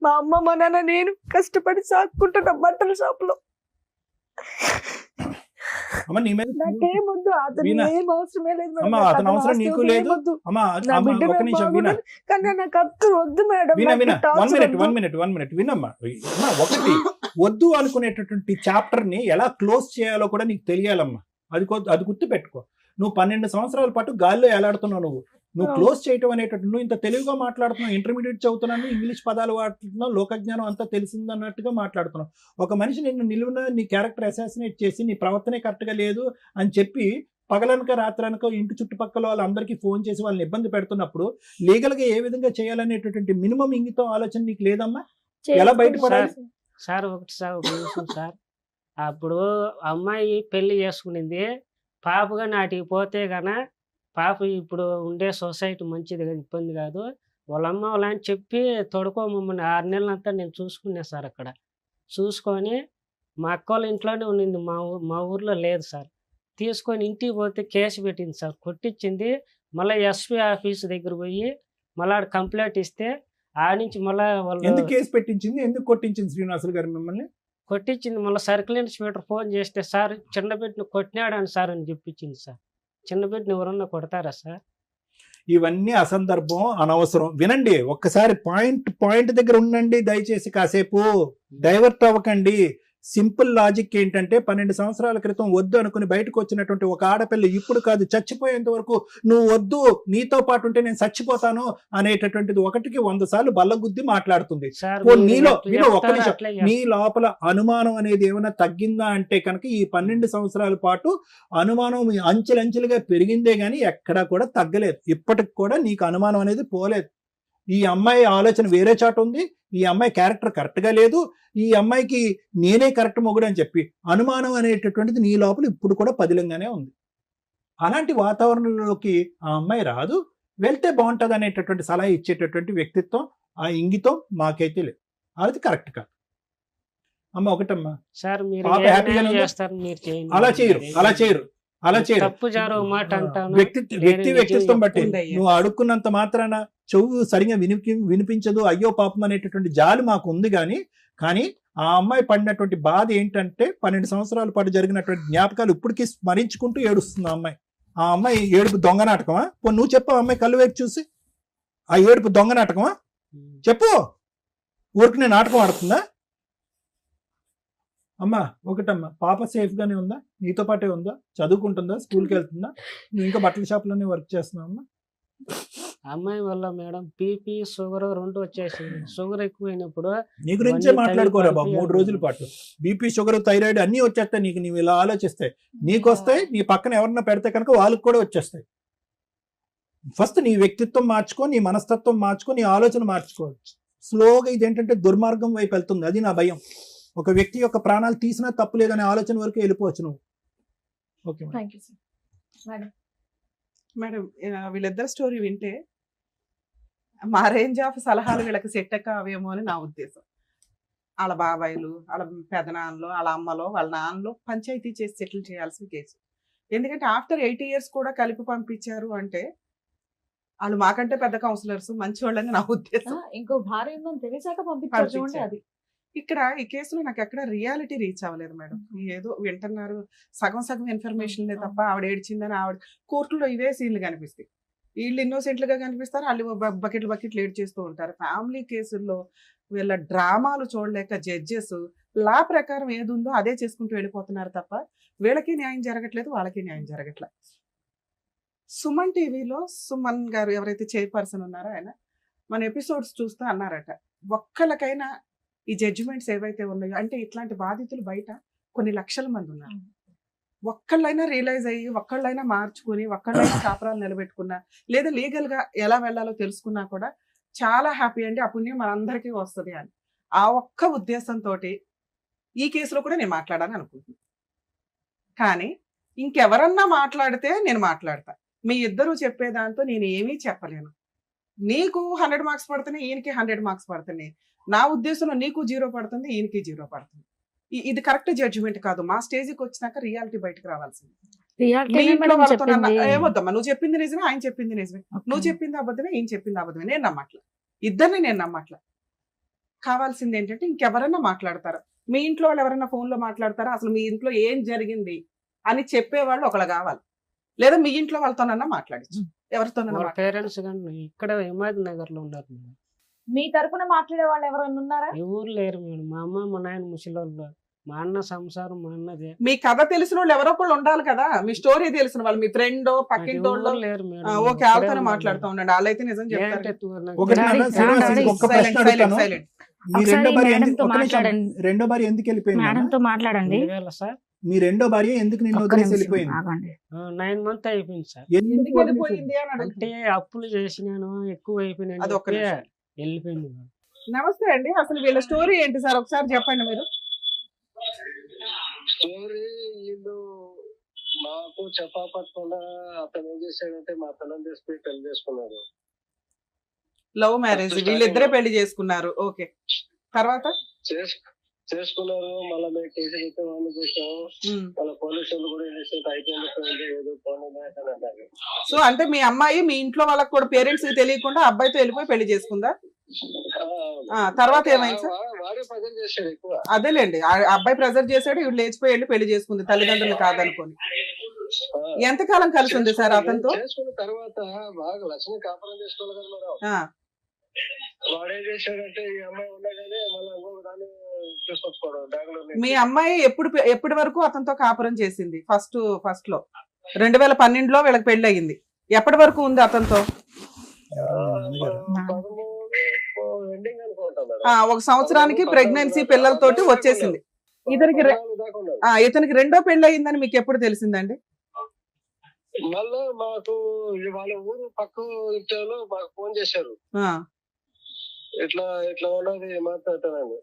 మా అమ్మ మా నాన్న నేను కష్టపడి సాక్కుంటున్నా బట్టల షాప్ లో. అమ్మ నీ మీద నాకేం వద్దు, అతను వీణా, ఏం అవసరమే లేదు మేడం. అమ్మ నాకు అతని అతని అవసరం ఆస్తి నీకు వద్దు, లేదు. ఏం వద్దు. అమ్మ నా అమ్మ బిడ్డ ఒక నాకు నిమిషం వినా బాగుండాలి, కానీ నాకు అతను వద్దు మేడం. వినా నాకు వినా టార్చర్ వన్ వద్దు. మినిట్ వినమ్మా. అమ్మా, ఒకటి వద్దు అనుకునేటటువంటి చాప్టర్ ని ఎలా క్లోజ్ చేయాలో కూడా నీకు తెలియాలమ్మా. అది గుర్తు పెట్టుకో. నువ్వు 12 సంవత్సరాల పాటు గాల్లో ఎలాడుతున్నావు. నువ్వు క్లోజ్ చేయటం అనేటట్టు నువ్వు ఇంత తెలుగుగా మాట్లాడుతున్నావు, ఇంటర్మీడియట్ చదువుతున్నాను, ఇంగ్లీష్ పదాలు వాడుతున్నావు, లోకజ్ఞానం అంతా తెలిసిందన్నట్టుగా మాట్లాడుతున్నావు. ఒక మనిషి నిన్ను నిలువున నీ క్యారెక్టర్ అసాసినేట్ చేసి నీ ప్రవర్తనే కరెక్ట్గా లేదు అని చెప్పి పగలనక రాత్రనక ఇంటి చుట్టుపక్కల వాళ్ళందరికీ ఫోన్ చేసి వాళ్ళని ఇబ్బంది పెడుతున్నప్పుడు లీగల్గా ఏ విధంగా చేయాలనేటటువంటి మినిమం ఇంగితం ఆలోచన నీకు లేదమ్మా? ఎలా బయటపడాలి? సార్ ఒక నిమిషం సార్. అప్పుడు అమ్మాయి పెళ్లి చేసుకునింది, పాపగా నాటికి పోతే గన పాప ఇప్పుడు ఉండే సొసైటీ మంచిది కాదు, ఇబ్బంది కాదు. వాళ్ళ అమ్మ వాళ్ళ అని చెప్పి తొడుకోమమ్మని 6 నెలలంతా నేను చూసుకున్నా సార్. అక్కడ చూసుకొని మా అక్క వాళ్ళ ఇంట్లోనే ఉన్నింది, మా ఊర్లో లేదు సార్. తీసుకొని ఇంటికి పోతే కేసు పెట్టింది సార్, కొట్టించింది. మళ్ళీ ఎస్పీ ఆఫీస్ దగ్గర పోయి మళ్ళీ ఆడ కంప్లైంట్ ఇస్తే ఆ నుంచి మళ్ళీ వాళ్ళు ఎందుకు కేసు పెట్టించింది, ఎందుకు కొట్టించింది శ్రీనివాసులు గారు మిమ్మల్ని? కొట్టించింది. మళ్ళీ సర్కిల్ ఇన్స్పెక్టర్ ఫోన్ చేస్తే సార్ చిన్న బిడ్డను కొట్టినాడని సార్ అని చెప్పించింది సార్. చిన్న బిడ్డను ఎవరన్నా కొడతారా సార్? ఇవన్నీ అసందర్భం, అనవసరం. వినండి, ఒక్కసారి పాయింట్ దగ్గర ఉండండి దయచేసి. కాసేపు డైవర్ట్ అవ్వకండి. సింపుల్ లాజిక్ ఏంటంటే 12 సంవత్సరాల క్రితం వద్దు అనుకుని బయటకు వచ్చినటువంటి ఒక ఆడపిల్ల ఇప్పుడు కాదు చచ్చిపోయేంత వరకు నువ్వు వద్దు, నీతో పాటు ఉంటే నేను చచ్చిపోతాను అనేటటువంటిది 1కి 100 సార్లు బల్లగుద్ది మాట్లాడుతుంది. సార్ నీలో ఒక్క నిమిషం, నీ లోపల అనుమానం అనేది ఏమైనా తగ్గిందా అంటే కనుక ఈ 12 సంవత్సరాల పాటు అనుమానం అంచెలంచెలుగా పెరిగిందే గానీ ఎక్కడా కూడా తగ్గలేదు. ఇప్పటికి కూడా నీకు అనుమానం అనేది పోలేదు. ఈ అమ్మాయి ఆలోచన వేరే చాటు ఉంది, ఈ అమ్మాయి క్యారెక్టర్ కరెక్ట్గా లేదు, ఈ అమ్మాయికి నేనే కరెక్ట్ మొగుడు అని చెప్పి అనుమానం అనేటటువంటిది నీ లోపల ఇప్పుడు కూడా పదిలంగానే ఉంది. అలాంటి వాతావరణంలోకి ఆ అమ్మాయి రాదు, వెళ్తే బాగుంటుంది అనేటటువంటి సలహా ఇచ్చేటటువంటి వ్యక్తిత్వం, ఆ ఇంగితం మాకైతే లేదు. అది కరెక్ట్ కాదు. అమ్మ ఒకటమ్మా, సార్ మీరు పాప ఏ హ్యాపీగానే న్యాయం ఉందా? చేస్తారు, మీరు చేయండి. అలా చేయరు. తప్పు జారు మాట అంటాను. వ్యక్తిత్వం బట్టి ఉందయ్యా. నువ్వు అడుక్కున్నంత మాత్రాన చెవు సరిగా వినిపించదు, అయ్యో పాపం అనేటటువంటి జాలి మాకు ఉంది. కానీ ఆ అమ్మాయి పడినటువంటి బాధ ఏంటంటే 12 సంవత్సరాల పాటు జరిగినటువంటి జ్ఞాపకాలు ఇప్పటికీ స్మరించుకుంటూ ఏడుస్తుంది ఆ అమ్మాయి. ఆ అమ్మాయి ఏడుపు దొంగ నాటకమా? నువ్వు చెప్పు, అమ్మాయి కళ్ళు వేసి చూసి ఆ ఏడుపు దొంగ నాటకమా చెప్పు. ఊరికి నాటకం ఆడుతుందా? అమ్మా ఒకటమ్మా, పాప సేఫ్ గానే ఉందా? నీతో పాటే ఉందా? చదువుకుంటుందా? స్కూల్కి వెళ్తుందా? నువ్వు ఇంకా బట్టల షాప్ లోనే వర్క్ చేస్తున్నావు అమ్మా? అమ్మాయి వల్ల మేడం బీపీ షుగర్ 2 వచ్చేసింది. షుగర్ ఎక్కువైనప్పుడు నీ గురించే మాట్లాడుకోరా బాబు 3 రోజుల పాటు. బీపీ షుగర్ థైరాయిడ్ అన్నీ వచ్చేస్తాయి నీకు. నీవు ఇలా ఆలోచిస్తాయి నీకు వస్తాయి, నీ పక్కన ఎవరన్నా పెడితే కనుక వాళ్ళకి కూడా వచ్చేస్తాయి. ఫస్ట్ నీ వ్యక్తిత్వం మార్చుకో, నీ మనస్తత్వం మార్చుకో, నీ ఆలోచన మార్చుకో. స్లోగా ఇదేంటంటే దుర్మార్గం వైపు వెళ్తుంది. అది నా భయం. ఒక వ్యక్తి యొక్క ప్రాణాలు తీసినా తప్పు లేదనే ఆలోచన వరకు వెళ్ళిపోవచ్చు నువ్వు. Okay thank you sir. Madam, వీళ్ళిద్దరు స్టోరీ వింటే మా రేంజ్ ఆఫ్ సలహాలు వీళ్ళకి సెట్ కావేమో అని నా ఉద్దేశం. వాళ్ళ బాబాయిలు, వాళ్ళ పెదనాన్నలు, వాళ్ళ అమ్మలో, వాళ్ళ నాన్నలో పంచాయతీ చేసి సెటిల్ చేయాల్సిన కేసు. ఎందుకంటే ఆఫ్టర్ 8 years కూడా కలిపి పంపించారు అంటే వాళ్ళు మాకంటే పెద్ద కౌన్సిలర్స్, మంచి వాళ్ళని నా ఉద్దేశం. ఇంకో భార్య ఉందని తెలిసాక పంపించారు చూడండి. అది ఇక్కడ ఈ కేసులో నాకు ఎక్కడ రియాలిటీ రీచ్ అవ్వలేదు మేడం. ఏదో వింటున్నారు, సగం ఇన్ఫర్మేషన్ లే తప్ప ఆవిడ ఏడ్చిందని ఆవిడ కోర్టులో ఇవే సీన్లు కనిపిస్తాయి. వీళ్ళు ఇన్నోసెంట్లుగా కనిపిస్తారు, వాళ్ళు బకెట్లు ఏడ్ చేస్తూ ఉంటారు. ఫ్యామిలీ కేసుల్లో వీళ్ళ డ్రామాలు చూడలేక జడ్జెస్ లా ప్రకారం ఏది ఉందో అదే చేసుకుంటూ వెళ్ళిపోతున్నారు తప్ప వీళ్ళకి న్యాయం జరగట్లేదు, వాళ్ళకి న్యాయం జరగట్లేదు. సుమన్ టీవీలో సుమన్ గారు ఎవరైతే చైర్పర్సన్ ఉన్నారో ఆయన మన ఎపిసోడ్స్ చూస్తూ అన్నారట, ఒక్కళ్ళకైనా ఈ జడ్జిమెంట్స్ ఏవైతే ఉన్నాయో, అంటే ఇట్లాంటి బాధితులు బయట కొన్ని లక్షల మంది ఉన్నారు, ఒక్కళ్ళైనా రియలైజ్ అయ్యి ఒక్కళ్ళైనా మార్చుకుని ఒక్కళ్ళైనా కాపురాలు నిలబెట్టుకున్నా లేదా లీగల్ గా ఎలా వెళ్ళాలో తెలుసుకున్నా కూడా చాలా హ్యాపీ అండి. ఆ పుణ్యం మనందరికీ వస్తుంది అని ఆ ఒక్క ఉద్దేశంతో ఈ కేసులో కూడా నేను మాట్లాడాలని అనుకుంటున్నాను. కానీ ఇంకెవరన్నా మాట్లాడితే నేను మాట్లాడతా. మీ ఇద్దరు చెప్పేదాంతో నేను ఏమీ చెప్పలేను. నీకు 100 మార్క్స్ పడుతున్నాయి, ఈయనకి 100 మార్క్స్ పడుతున్నాయి. నా ఉద్దేశంలో నీకు 0 పడుతుంది, ఈయనకి 0 పడుతుంది. ఇది కరెక్ట్ జడ్జిమెంట్ కాదు. మా స్టేజ్కి వచ్చినాక రియాలిటీ బయటకు రావాల్సింది. రియాలిటీ మీ ఇంట్లో వాళ్ళతో చెప్పింది. ఏమొద్దమ్మా, నువ్వు చెప్పింది నిజమే, ఆయన చెప్పింది నిజమే, నువ్వు చెప్పింది అబద్ధమే, ఈయన చెప్పింది అబద్ధమే. నేను నమ్మట్లా, ఇద్దరిని నేను నమ్మట్లా. కావాల్సింది ఏంటంటే ఇంకెవరైనా మాట్లాడతారా, మీ ఇంట్లో వాళ్ళు ఎవరైనా ఫోన్ లో మాట్లాడతారా, అసలు మీ ఇంట్లో ఏం జరిగింది అని చెప్పేవాళ్ళు ఒకళ్ళు కావాలి, లేదా మీ ఇంట్లో వాళ్ళతోనన్నా మాట్లాడచ్చు, ఎవరితోనన్నా వాళ్ళ మాట్లాడచ్చు. పేరెంట్స్ కానీ ఇక్కడ హిమాయత్ నగర్ లో ఉన్నారు మేడం. మీ తరపున మాట్లాడే వాళ్ళు ఎవరన్నా ఉన్నారా? ఎవరు లేరు మేడం. మా అమ్మ మా నాయన ముసలోళ్ళు, మా అన్న సంసారం మా అన్నదే. మీ కథ తెలిసిన వాళ్ళు ఎవరో ఒకళ్ళు ఉండాలి కదా, మీ స్టోరీ తెలిసిన వాళ్ళు, మీ ఫ్రెండ్ పక్కింటి ఎవరు వాళ్ళు. లేరు మేడం. ఓకే, వాళ్ళతోనే మాట్లాడుతూ ఉండండి, వాళ్ళైతే నిజం చెప్తారు. ఒకటి డాడీ, నాన్న, శ్రీనివాస్, డాడీ, ఇంకొక ప్రశ్న అడుగుతాను. సైలెంట్. మీ ఒకసారి రెండో భార్య మేడంతో ఎందుకు, ఒక్క నిమిషం, మాట్లాడండి. రెండో భార్య ఎందుకు వెళ్ళిపోయింది మేడం నాన్న? తో మాట్లాడండి. 2000 సార్, మీ రెండో భార్య ఎందుకు నిన్ను ఒక్క వదిలేసి నిమిషం వెళ్ళిపోయింది? ఆగండి. 9 months అయిపోయింది సార్. ఎందుకు ఎందుకు వదిలేసి వెళ్ళిపోయింది అని అంటే అడుగుతున్నా. అప్పులు చేసినాను, ఎక్కువ అయిపోయినాను అది ఒక్క చెప్పి నిమిషం. వెళ్ళిపోయింది మేడం. నమస్తే అండి, అసలు వీళ్ళ స్టోరీ ఏంటి సార్ ఒకసారి చెప్పండి మీరు. స్టోరీ వీళ్ళు మాకు చెప్పకుండా అతను ఏం చేశాడంటే మా పిల్లలు తీసుకుని పెళ్లి చేసుకున్నారు. లవ్ మ్యారేజ్, వీళ్ళిద్దరే పెళ్లి చేసుకున్నారు. ఓకే, తర్వాత చేసుకున్నారు. మళ్ళీ మేము కేసు పెట్టి వాళ్ళు చేసాము. మళ్ళీ పోలీసులు కూడా ఏం చేసేది అయిపోయింది, ఏదో ఫోన్ అన్నారు. సో అంటే మీ అమ్మాయి మీ ఇంట్లో వాళ్ళకి కూడా పేరెంట్స్ కి తెలియకుండా అబ్బాయితో వెళ్ళిపోయి పెళ్లి చేసుకుందా? తర్వాత ఏమైంది సార్? వాడే ప్రజలు చేశాడు ఎక్కువ. అదేలేండి, ఆ అబ్బాయి ప్రెజర్ చేశాడు, ఇవి లేచిపోయి వెళ్ళి పెళ్లి చేసుకుంది తల్లిదండ్రులు కాదనుకోని. ఎంతకాలం కలిసి ఉంది సార్ అతనితో? చేసుకున్న తర్వాత బాగా లక్ష్మి కాపురం చేసుకోవాలి కదా మేడం. ఆ, వాడేం చేశాడంటే ఈ అమ్మాయి ఉండగానే మళ్ళీ ఇంకొక దాన్ని తీసుకొచ్చుకోవడం బెంగళూరు. మీ అమ్మాయి ఎప్పటి వరకు అతనితో కాపురం చేసింది? ఫస్ట్ లో 2012లో వీళ్ళకి పెళ్లి అయ్యింది. ఎప్పటి వరకు ఉంది అతనితో? ఎండింగ్ అనుకుంటా మేడం. ఒక సంవత్సరానికి ప్రెగ్నెన్సీ పిల్లలతోటి వచ్చేసింది. ఇతనికి రెండో పెళ్లి అయ్యిందని మీకు ఎప్పుడు తెలిసిందండి? మళ్ళా మాకు వాళ్ళ ఊరు పక్క ఇంట్లో మాకు ఫోన్ చేశారు, ఇట్లా ఇట్లా ఉన్నది మాట్లాడతానని.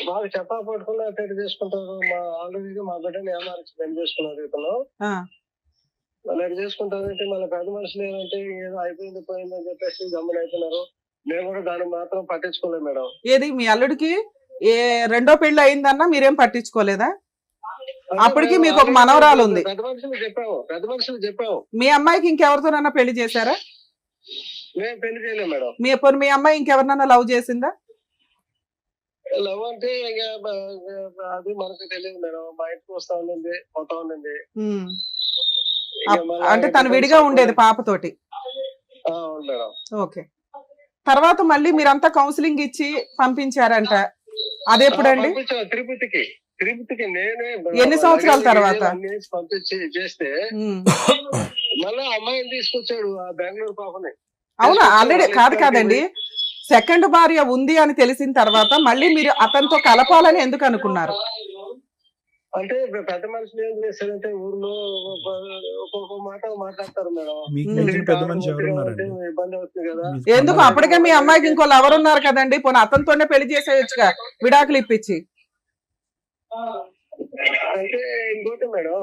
మాకు చెప్పా పట్టుకున్నా అటెండ్ చేసుకుంటారు. మా ఆల్రెడీ మా బిడ్డని ఏమార్చి పెళ్లి చేసుకున్నారు ఇతను. మళ్ళీ ఎటు చేసుకుంటారంటే మళ్ళీ పెద్ద మనుషులు ఏంటంటే ఏదో అయిపోయింది పోయిందని చెప్పేసి గమ్మున అవుతున్నారు. మేము కూడా దాన్ని మాత్రం పట్టించుకోలేదు మేడం. ఏది మీ అల్లుడికి రెండో పెళ్లి అయిందన్నా మీరేం పట్టించుకోలేదా? అప్పటికి మీకు ఒక మనవరాలు ఉంది. పెద్ద మనుషులు చెప్పాము. మీ అమ్మాయికి ఇంకెవరితోనన్నా పెళ్లి చేశారా? మేము పెళ్లి చేయలేము మేడం. మీ అమ్మాయి ఇంకెవరినన్నా లవ్ చేసిందా? లవ్ అంటే అది మనకు తెలియదు మేడం. మా ఇంటికి వస్తా ఉండింది, పోతా ఉండింది. అంటే తను విడిగా ఉండేది పాపతోటి. మేడం. ఓకే, తర్వాత మళ్ళీ మీరంతా కౌన్సిలింగ్ ఇచ్చి పంపించారంట, అదెప్పుడండి? తిరుపతికి నేనే ఎన్ని సంవత్సరాల తర్వాత పంపించి చేస్తే మళ్ళీ అమ్మాయిని తీసుకొచ్చాడు ఆ బెంగళూరు పాపని. అవునా? ఆల్రెడీ కాదండి, సెకండ్ భార్య ఉంది అని తెలిసిన తర్వాత మళ్ళీ మీరు అతనితో కలపాలని ఎందుకు అనుకున్నారు? అంటే పెద్ద మనుషులు ఏం చేస్తారంటే ఊర్లో ఒక్కొక్క మాట మాట్లాడతారు మేడం. ఇబ్బంది అవుతుంది కదా. ఎందుకు? అప్పటికే మీ అమ్మాయికి ఇంకో లవర్ ఉన్నారు కదండి, పోనీ అతనితోనే పెళ్లి చేసేయచ్చుగా విడాకులు ఇప్పించి. అంటే ఇంకోటి మేడం,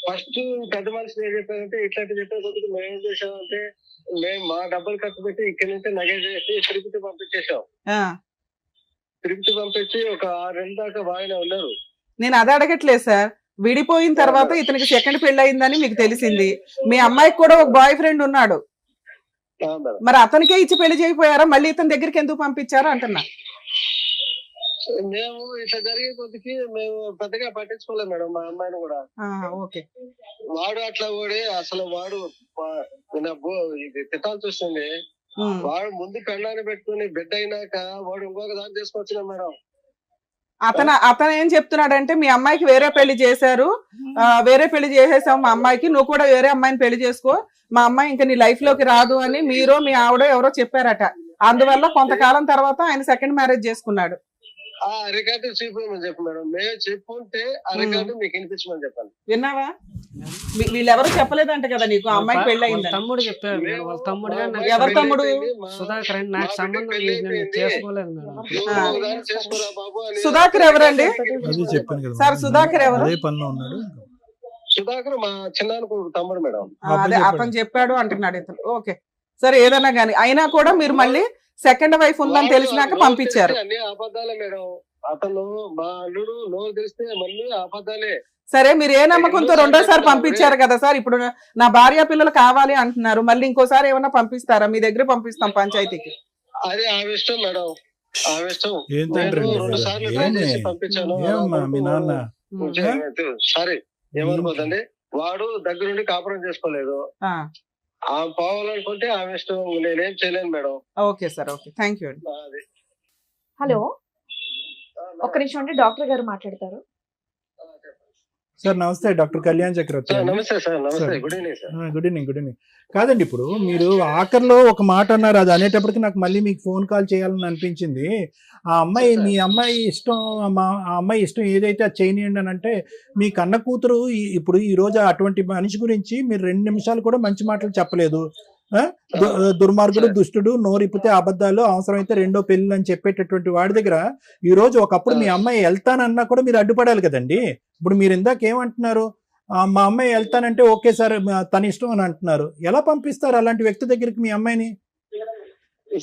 ఫస్ట్ పెద్ద మనుషులు ఏం చెప్పారంటే ఇట్లాంటి చెప్పే కొద్దిగా మేము ఏం చేసామంటే మేము మా డబ్బులు ఖర్చు పెట్టి ఇక్కడి నుంచి నగ చేసి తిరుపతి పంపించేసాం. తిరుపతి పంపించి ఒక 6 నెలల దాకా బాగానే ఉన్నారు. నేను అది అడగట్లేదు సార్, విడిపోయిన తర్వాత ఇతనికి సెకండ్ పెళ్లి అయిందని మీకు తెలిసింది, మీ అమ్మాయికి కూడా ఒక బాయ్ ఫ్రెండ్ ఉన్నాడు, మరి అతనికే ఇచ్చి పెళ్లి చేయకపోయారా? మళ్ళీ ఇతని దగ్గరికి ఎందుకు పంపించారు అంటున్నా. మేము ఇట్లా జరిగే కొద్దికి మేము పెద్దగా పట్టించుకోలేము మేడం మా అమ్మాయిని కూడా. ఓకే, వాడు అట్లా కూడా అసలు వాడు ఇది తిట్టాల్సి వస్తుంది. వాడు ముందు పెళ్ళాన్ని పెట్టుకుని బిడ్డ అయినాక వాడు ఇంకొక దాన్ని తీసుకొచ్చిన మేడం. అతను ఏం చెప్తున్నాడంటే మీ అమ్మాయికి వేరే పెళ్లి చేశారు, వేరే పెళ్లి చేసేసావు మా అమ్మాయికి, నువ్వు కూడా వేరే అమ్మాయిని పెళ్లి చేసుకో, మా అమ్మాయి ఇంకా నీ లైఫ్ లోకి రాదు అని మీరు మీ ఆవిడ ఎవరో చెప్పారట. అందువల్ల కొంతకాలం తర్వాత ఆయన సెకండ్ మ్యారేజ్ చేసుకున్నాడు. ఆ రికార్డు చూపించమని చెప్పు మేడం. మేము చెప్పుంటే ఆ రికార్డు మీకు వినిపించమని చెప్పాను. విన్నావా? వీళ్ళెవరు చెప్పలేదంట కదా నీకు ఆ అమ్మాయికి పెళ్లి అయింది? తమ్ముడు చెప్పారు మేడం. వాళ్ళ తమ్ముడు. ఎవరు తమ్ముడు? సుధాకర్ అని. నాకు సంబంధం చేసుకోలేదు మేడం. సుధాకర్ ఎవరండి సార్? సుధాకర్ ఎవరు? సుధాకర్ మా చిన్న తమ్ముడు మేడం. అదే అతను చెప్పాడు అంటున్నాడు ఇతను. ఓకే సరే, ఏదన్నా గానీ అయినా కూడా మీరు మళ్ళీ సెకండ్ వైఫ్ ఉందని తెలిసినాక పంపించారు. అన్ని అబద్ధాలే మేడం. అతను మా అల్లుడు నోరు తెరిస్తే మళ్ళీ అబద్ధాలే. సరే, మీరు ఏ నమ్మకంతో రెండోసారి పంపించారు కదా సార్, ఇప్పుడు నా భార్య పిల్లలు కావాలి అంటున్నారు, మళ్ళీ ఇంకోసారి ఏమన్నా పంపిస్తారా? మీ దగ్గర పంపిస్తాం పంచాయతీకి. అదే ఆమె ఇష్టం మేడం, ఆమె ఇష్టం. ఏం తండ్రి నేను మీరు? 2 సార్లు ట్రై ఏమి? చేసి పంపించాను. ఏమమ్మా మీ నాన్న? సారీ ఏమనుకోదండి, వాడు దగ్గరుండి కాపురం చేసుకోలేదు. ఆ, ఆమె పోవాలనుకుంటే ఆమె ఇష్టం, నేనేం చేయలేను madam. Okay sir, okay, thank you అండి. అది. హలో, ఒక్క నిమిషం అండి, డాక్టర్ గారు మాట్లాడతారు. సార్ నమస్తే, డాక్టర్ కళ్యాణ్ చక్రవర్తి సార్ అండి. నమస్తే సార్, నమస్తే, sir. Good evening sir. Good evening, good evening. కాదండి, ఇప్పుడు మీరు ఆఖరిలో ఒక మాట అన్నారు, అది అనేటప్పటికి నాకు మళ్ళీ మీకు ఫోన్ కాల్ చేయాలని అనిపించింది. ఆ అమ్మాయి, మీ అమ్మాయి ఇష్టం, ఆ అమ్మాయి ఇష్టం ఏదైతే అది చేయనియండి అని అంటే, మీ కన్న కూతురు ఇప్పుడు ఈ రోజు అటువంటి మనిషి గురించి మీరు 2 నిమిషాలు కూడా మంచి మాటలు చెప్పలేదు. దుర్మార్గుడు, దుష్టుడు, నోరిప్పితే అబద్ధాలు, అవసరమైతే 2వ పెళ్లి అని చెప్పేటటువంటి వాడి దగ్గర ఈ రోజు ఒకప్పుడు మీ అమ్మాయి వెళ్తానన్నా కూడా మీరు అడ్డుపడాలి కదండి. ఇప్పుడు మీరు ఇందాక ఏమంటున్నారు, మా అమ్మాయి వెళ్తానంటే ఓకే సార్ తన ఇష్టం అని అంటున్నారు. ఎలా పంపిస్తారు అలాంటి వ్యక్తి దగ్గరికి మీ అమ్మాయిని?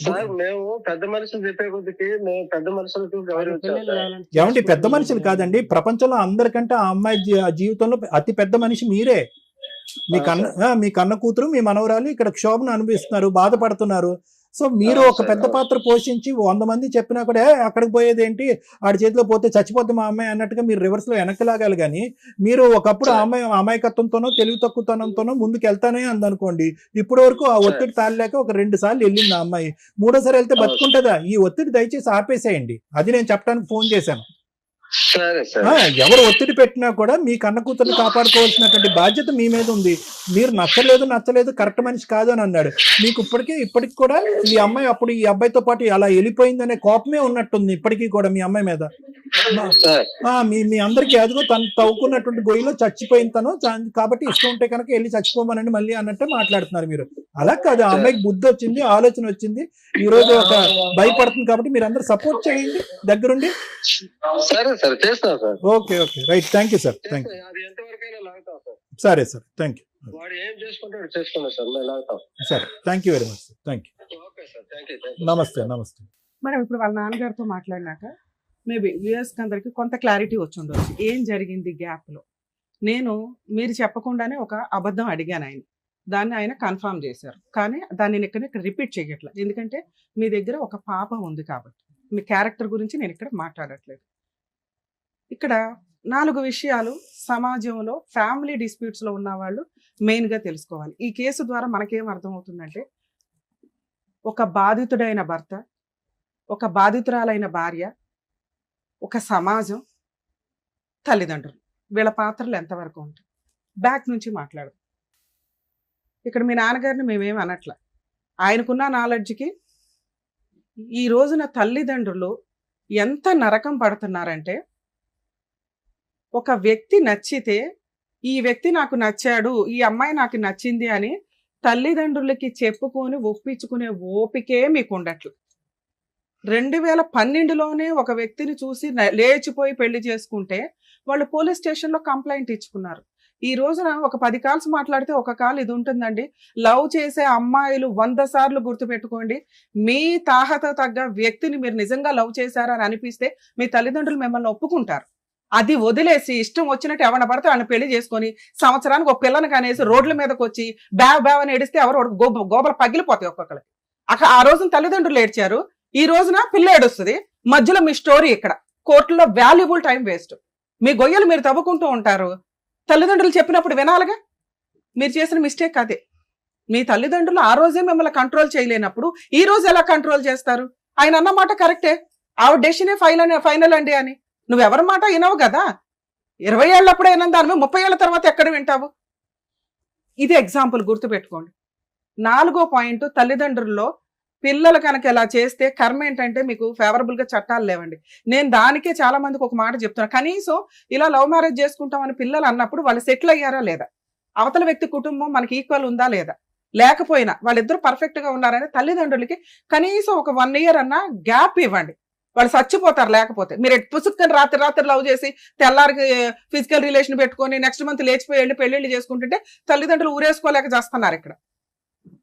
సార్ మేము పెద్ద మనుషులు చెప్పే కొద్దికి మేము పెద్ద మనుషులకు గౌరవించాలి సార్. ఏమండి, పెద్ద మనుషులు కాదండి, ప్రపంచంలో అందరికంటే ఆ అమ్మాయి జీవితంలో అతి పెద్ద మనిషి మీరే. మీ కన్న కూతురు, మీ మనవరాలు ఇక్కడ క్షోభను అనుభవిస్తున్నారు, బాధపడుతున్నారు. సో మీరు ఒక పెద్ద పాత్ర పోషించి 100 మంది చెప్పినా కూడా అక్కడికి పోయేది ఏంటి, ఆడి చేతిలో పోతే చచ్చిపోతే మా అమ్మాయి అన్నట్టుగా మీరు రివర్స్ లో వెనక్కి లాగాలి. కానీ మీరు ఒకప్పుడు ఆ అమ్మాయి అమాయకత్వంతోనో తెలివి తక్కువతనంతోనో ముందుకు వెళ్తానే అందనుకోండి. ఇప్పటి వరకు ఆ ఒత్తిడి తాళలేక ఒక 2 సార్లు వెళ్ళింది ఆ అమ్మాయి, 3ఓసారి వెళ్తే బతుకుంటుందా? ఈ ఒత్తిడి దయచేసి ఆపేసేయండి, అది నేను చెప్పడానికి ఫోన్ చేశాను. సరే సార్. ఎవరు ఒత్తిడి పెట్టినా కూడా మీ కన్న కూతుర్ని కాపాడుకోవాల్సినటువంటి బాధ్యత మీ మీద ఉంది. మీరు నచ్చలేదు కరెక్ట్ మనిషి కాదు అని అన్నాడు. మీకు ఇప్పటికి కూడా ఈ అమ్మాయి అప్పుడు ఈ అబ్బాయితో పాటు అలా వెళ్ళిపోయిందనే కోపమే ఉన్నట్టుంది ఇప్పటికీ కూడా మీ అమ్మాయి మీద. మీ అందరికి అదిగో తను తవ్వుకున్నటువంటి గొయ్యిలో చచ్చిపోయింది తను, కాబట్టి ఇష్టం ఉంటే కనుక వెళ్ళి చచ్చిపోమనండి మళ్ళీ అన్నట్టు మాట్లాడుతున్నారు మీరు. అలా కాదు, ఆ అమ్మాయికి బుద్ధి వచ్చింది, ఆలోచన వచ్చింది, ఈ రోజు ఒక భయపడుతుంది. కాబట్టి మీరు అందరూ సపోర్ట్ చేయండి దగ్గరుండి. సరే సార్, చేస్తాం sir. Okay, right, thank you sir, thank you. అది ఎంతవరకైనా లాగుతాం సార్. సరే సార్, థ్యాంక్ యూ. వాడు ఏం చేసుకుంటాడు చేసుకున్నాం సార్, మేము లాగుతాం. సరే, thank you very much sir, thank you. Okay sir, thank you. నమస్తే. మేడం, ఇప్పుడు వాళ్ళ నాన్నగారితో మాట్లాడినాక మేబీ వ్యూయర్స్కి అందరికి కొంత క్లారిటీ వచ్చి ఉండొచ్చు ఏం జరిగింది గ్యాప్లో. మీరు చెప్పకుండానే ఒక అబద్ధం అడిగాను ఆయన, దాన్ని ఆయన కన్ఫర్మ్ చేశారు. కానీ దాన్ని నేను ఇక్కడ రిపీట్ చేయట్లేదు, ఎందుకంటే మీ దగ్గర ఒక పాప ఉంది కాబట్టి. మీ క్యారెక్టర్ గురించి నేను ఇక్కడ మాట్లాడట్లేదు. ఇక్కడ 4 విషయాలు సమాజంలో ఫ్యామిలీ డిస్ప్యూట్స్లో ఉన్న వాళ్ళు మెయిన్గా తెలుసుకోవాలి. ఈ కేసు ద్వారా మనకేం అర్థమవుతుందంటే, ఒక బాధితుడైన భర్త, ఒక బాధితురాలైన భార్య, ఒక సమాజం, తల్లిదండ్రులు, వీళ్ళ పాత్రలు ఎంతవరకు ఉంటాయి. బ్యాక్ నుంచి మాట్లాడదు. ఇక్కడ మీ నాన్నగారిని మేమేం అనట్ల, ఆయనకున్న నాలెడ్జ్కి ఈ రోజున తల్లిదండ్రులు ఎంత నరకం పడుతున్నారంటే, ఒక వ్యక్తి నచ్చితే ఈ వ్యక్తి నాకు నచ్చాడు, ఈ అమ్మాయి నాకు నచ్చింది అని తల్లిదండ్రులకి చెప్పుకొని ఒప్పించుకునే ఓపికే మీకు ఉండట్లేదు. 2012లోనే ఒక వ్యక్తిని చూసి లేచిపోయి పెళ్లి చేసుకుంటే వాళ్ళు పోలీస్ స్టేషన్లో కంప్లైంట్ ఇచ్చుకున్నారు. ఈ రోజున ఒక 10 కాల్స్ మాట్లాడితే ఒక కాల్ ఇది ఉంటుందండి. లవ్ చేసే అమ్మాయిలు 100 సార్లు గుర్తుపెట్టుకోండి, మీ తాహత తగ్గ వ్యక్తిని మీరు నిజంగా లవ్ చేశారని అనిపిస్తే మీ తల్లిదండ్రులు మిమ్మల్ని ఒప్పుకుంటారు. అది వదిలేసి ఇష్టం వచ్చినట్టు ఎవరిని పడితే వాళ్ళని పెళ్లి చేసుకొని సంవత్సరానికి ఒక పిల్లని కనేసి రోడ్ల మీదకి వచ్చి బ్యావ్ అని ఏడిస్తే ఎవరు గోబలు పగిలిపోతాయి ఒక్కొక్కరికి. ఆ రోజున తల్లిదండ్రులు ఏడ్చారు, ఈ రోజున పిల్ల ఏడుస్తుంది. మధ్యలో మీ స్టోరీ ఇక్కడ కోర్టులో వాల్యుబుల్ టైం వేస్ట్. మీ గొయ్యలు మీరు తవ్వుకుంటూ ఉంటారు, తల్లిదండ్రులు చెప్పినప్పుడు వినాలిగా. మీరు చేసిన మిస్టేక్ అదే. మీ తల్లిదండ్రులు ఆ రోజే మిమ్మల్ని కంట్రోల్ చేయలేనప్పుడు ఈ రోజు ఎలా కంట్రోల్ చేస్తారు? ఆయన అన్నమాట కరెక్టే, ఆవిడ డెసిషనే ఫైనల్ అండి అని. నువ్వెవరి మాట వినవు కదా. 20 ఏళ్ళప్పుడే వినని దాని 30 ఏళ్ళ తర్వాత ఎక్కడ వింటావు? ఇది ఎగ్జాంపుల్ గుర్తుపెట్టుకోండి. 4వ పాయింట్, తల్లిదండ్రుల్లో పిల్లలు కనుక ఇలా చేస్తే కర్మ ఏంటంటే మీకు ఫేవరబుల్ గా చట్టాలు లేవండి. నేను దానికే చాలా మందికి ఒక మాట చెప్తున్నాను, కనీసం ఇలా లవ్ మ్యారేజ్ చేసుకుంటామని పిల్లలు అన్నప్పుడు వాళ్ళు సెటిల్ అయ్యారా లేదా, అవతల వ్యక్తి కుటుంబం మనకి ఈక్వల్ ఉందా లేదా, లేకపోయినా వాళ్ళిద్దరు పర్ఫెక్ట్ గా ఉన్నారని తల్లిదండ్రులకి కనీసం ఒక 1 year అన్నా గ్యాప్ ఇవ్వండి. వాళ్ళు చచ్చిపోతారు లేకపోతే. మీరు పుసుక్కని రాత్రి లవ్ చేసి తెల్లారికి ఫిజికల్ రిలేషన్ పెట్టుకొని నెక్స్ట్ మంత్ లేచిపోయి వెళ్ళి పెళ్లిళ్ళు చేసుకుంటుంటే తల్లిదండ్రులు ఊరేసుకోలేక చేస్తున్నారు. ఇక్కడ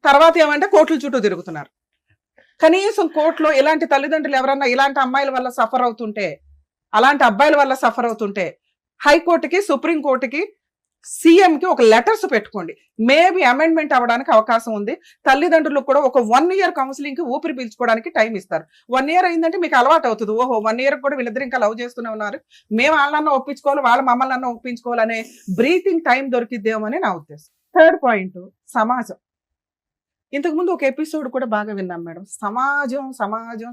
తర్వాత ఏమంటే కోర్టుల చుట్టూ తిరుగుతున్నారు. కనీసం కోర్టులో ఇలాంటి తల్లిదండ్రులు ఎవరన్నా ఇలాంటి అమ్మాయిల వల్ల సఫర్ అవుతుంటే అలాంటి అబ్బాయిల వల్ల సఫర్ అవుతుంటే హైకోర్టుకి, సుప్రీంకోర్టుకి, సీఎంకి ఒక లెటర్స్ పెట్టుకోండి. మేబీ అమెండ్మెంట్ అవ్వడానికి అవకాశం ఉంది. తల్లిదండ్రులకు కూడా ఒక 1 year కౌన్సిలింగ్ కి ఊపిరి పీల్చుకోవడానికి టైం ఇస్తారు. 1 year అయిందంటే మీకు అలవాటు అవుతుంది. ఓహో 1 year కూడా వీళ్ళిద్దరు ఇంకా లవ్ చేస్తూనే ఉన్నారు, మేము వాళ్ళన్నా ఒప్పించుకోవాలి, వాళ్ళ మమ్మల్ని అన్న ఒప్పించుకోవాలనే బ్రీతింగ్ టైం దొరికిద్దేమో అని నా ఉద్దేశం. థర్డ్ పాయింట్, సమాజం. ఇంతకుముందు ఒక ఎపిసోడ్ కూడా బాగా విన్నాం మేడం. సమాజం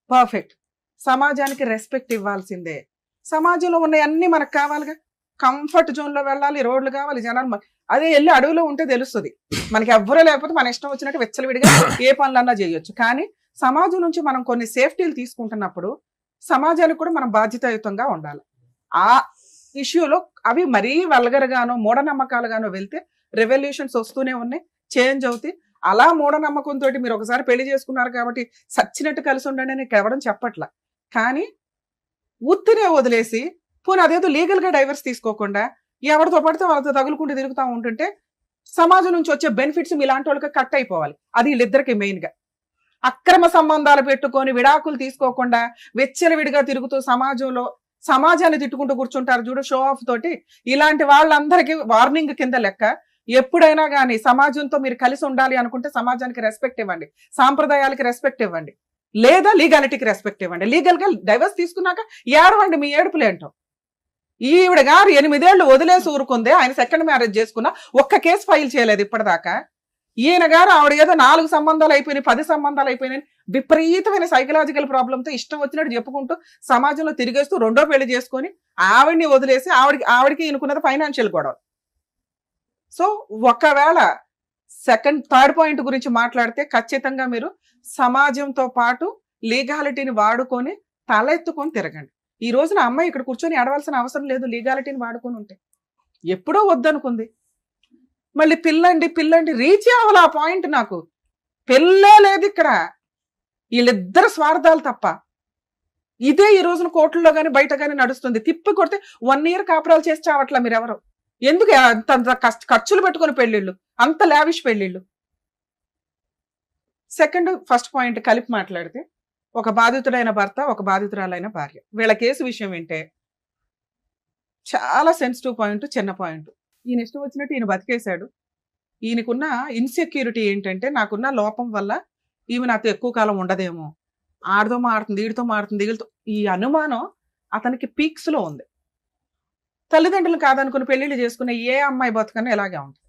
పర్ఫెక్ట్. సమాజానికి రెస్పెక్ట్ ఇవ్వాల్సిందే. సమాజంలో ఉన్నవన్నీ మనకు కావాలిగా. కంఫర్ట్ జోన్ లో వెళ్ళాలి, రోడ్లు కావాలి, జనాలు. అదే వెళ్ళి అడవిలో ఉంటే తెలుస్తుంది మనకి. ఎవ్వరూ లేకపోతే మన ఇష్టం వచ్చినట్టు వెచ్చలవిడిగా ఏ పనులన్నా చేయొచ్చు. కానీ సమాజం నుంచి మనం కొన్ని సేఫ్టీలు తీసుకుంటున్నప్పుడు సమాజానికి కూడా మనం బాధ్యతాయుతంగా ఉండాలి. ఆ ఇష్యూలో అవి మరీ వల్గరగానో మూఢనమ్మకాలుగానో వెళ్తే రెవల్యూషన్స్ వస్తూనే ఉన్నాయి, చేంజ్ అవుతాయి. అలా మూఢనమ్మకంతో మీరు ఒకసారి పెళ్లి చేసుకున్నారు కాబట్టి సచ్చినట్టు కలిసి ఉండండి అని ఎవడం చెప్పట్లా. కానీ ఉత్తినే వదిలేసి పోనీ అదేదో లీగల్ గా డైవర్స్ తీసుకోకుండా ఎవరితో పడితే వాళ్ళతో తగులుకుంటూ తిరుగుతూ ఉంటుంటే సమాజం నుంచి వచ్చే బెనిఫిట్స్ మీలాంటి వాళ్ళకి కట్ అయిపోవాలి. అది వీళ్ళిద్దరికి మెయిన్ గా. అక్రమ సంబంధాలు పెట్టుకొని విడాకులు తీసుకోకుండా వెచ్చలవిడిగా తిరుగుతూ సమాజాన్ని తిట్టుకుంటూ కూర్చుంటారు చూడు, షో ఆఫ్ తోటి. ఇలాంటి వాళ్ళందరికీ వార్నింగ్ కింద లెక్క. ఎప్పుడైనా కానీ సమాజంతో మీరు కలిసి ఉండాలి అనుకుంటే సమాజానికి రెస్పెక్ట్ ఇవ్వండి, సాంప్రదాయాలకి రెస్పెక్ట్ ఇవ్వండి, లేదా లీగాలిటీకి రెస్పెక్ట్ ఇవ్వండి. లీగల్ గా డైవర్స్ తీసుకున్నాక ఏడవండి మీ ఏడుపులేంటో. ఈవిడ గారు 8 ఏళ్ళు వదిలేసి ఊరుకుందే, ఆయన సెకండ్ మ్యారేజ్ చేసుకున్నా ఒక్క కేసు ఫైల్ చేయలేదు ఇప్పటిదాకా. ఈయన గారు ఆవిడ ఏదో 4 సంబంధాలు అయిపోయినాయి, 10 సంబంధాలు అయిపోయినాయి, విపరీతమైన సైకలాజికల్ ప్రాబ్లంతో ఇష్టం వచ్చినట్టు చెప్పుకుంటూ సమాజంలో తిరిగేస్తూ 2వ పెళ్లి చేసుకొని ఆవిడ్ని వదిలేసి ఆవిడకి ఈయనకున్నది ఫైనాన్షియల్ గొడవ. సో ఒకవేళ థర్డ్ పాయింట్ గురించి మాట్లాడితే ఖచ్చితంగా మీరు సమాజంతో పాటు లీగాలిటీని వాడుకొని తలెత్తుకొని తిరగండి. ఈ రోజున అమ్మాయి ఇక్కడ కూర్చొని ఏడవలసిన అవసరం లేదు లీగాలిటీని వాడుకొని ఉంటే. ఎప్పుడో వద్దనుకుంది, మళ్ళీ పిల్లండి రీచ్ అవ్వాలి ఆ పాయింట్. నాకు పెళ్ళే లేదు ఇక్కడ, వీళ్ళిద్దరు స్వార్థాలు తప్ప. ఇదే ఈ రోజున కోర్టుల్లో కానీ బయట కానీ నడుస్తుంది. తిప్పి కొడితే 1 year కాపురాలు చేసి చావట్లా మీరెవరు. ఎందుకు అంత ఖర్చులు పెట్టుకుని పెళ్ళిళ్ళు, అంత లావిష్ పెళ్ళిళ్ళు. ఫస్ట్ పాయింట్ కలిపి మాట్లాడితే, ఒక బాధితుడైన భర్త, ఒక బాధితురాలైన భార్య, వీళ్ళ కేసు విషయం వింటే చాలా సెన్సిటివ్ పాయింట్, చిన్న పాయింట్. ఈయన ఇష్టం వచ్చినట్టు ఈయన బతికేశాడు. ఈయనకున్న ఇన్సెక్యూరిటీ ఏంటంటే, నాకున్న లోపం వల్ల ఈమె నాతో ఎక్కువ కాలం ఉండదేమో, ఆడతో మాడుతుంది, వీడితో మాడుతుంది, వీళ్ళతో, ఈ అనుమానం అతనికి పీక్స్ లో ఉంది. తల్లిదండ్రులు కాదనుకుని పెళ్లిళ్ళు చేసుకునే ఏ అమ్మాయి బతుకన్నా ఇలాగే ఉంటుంది.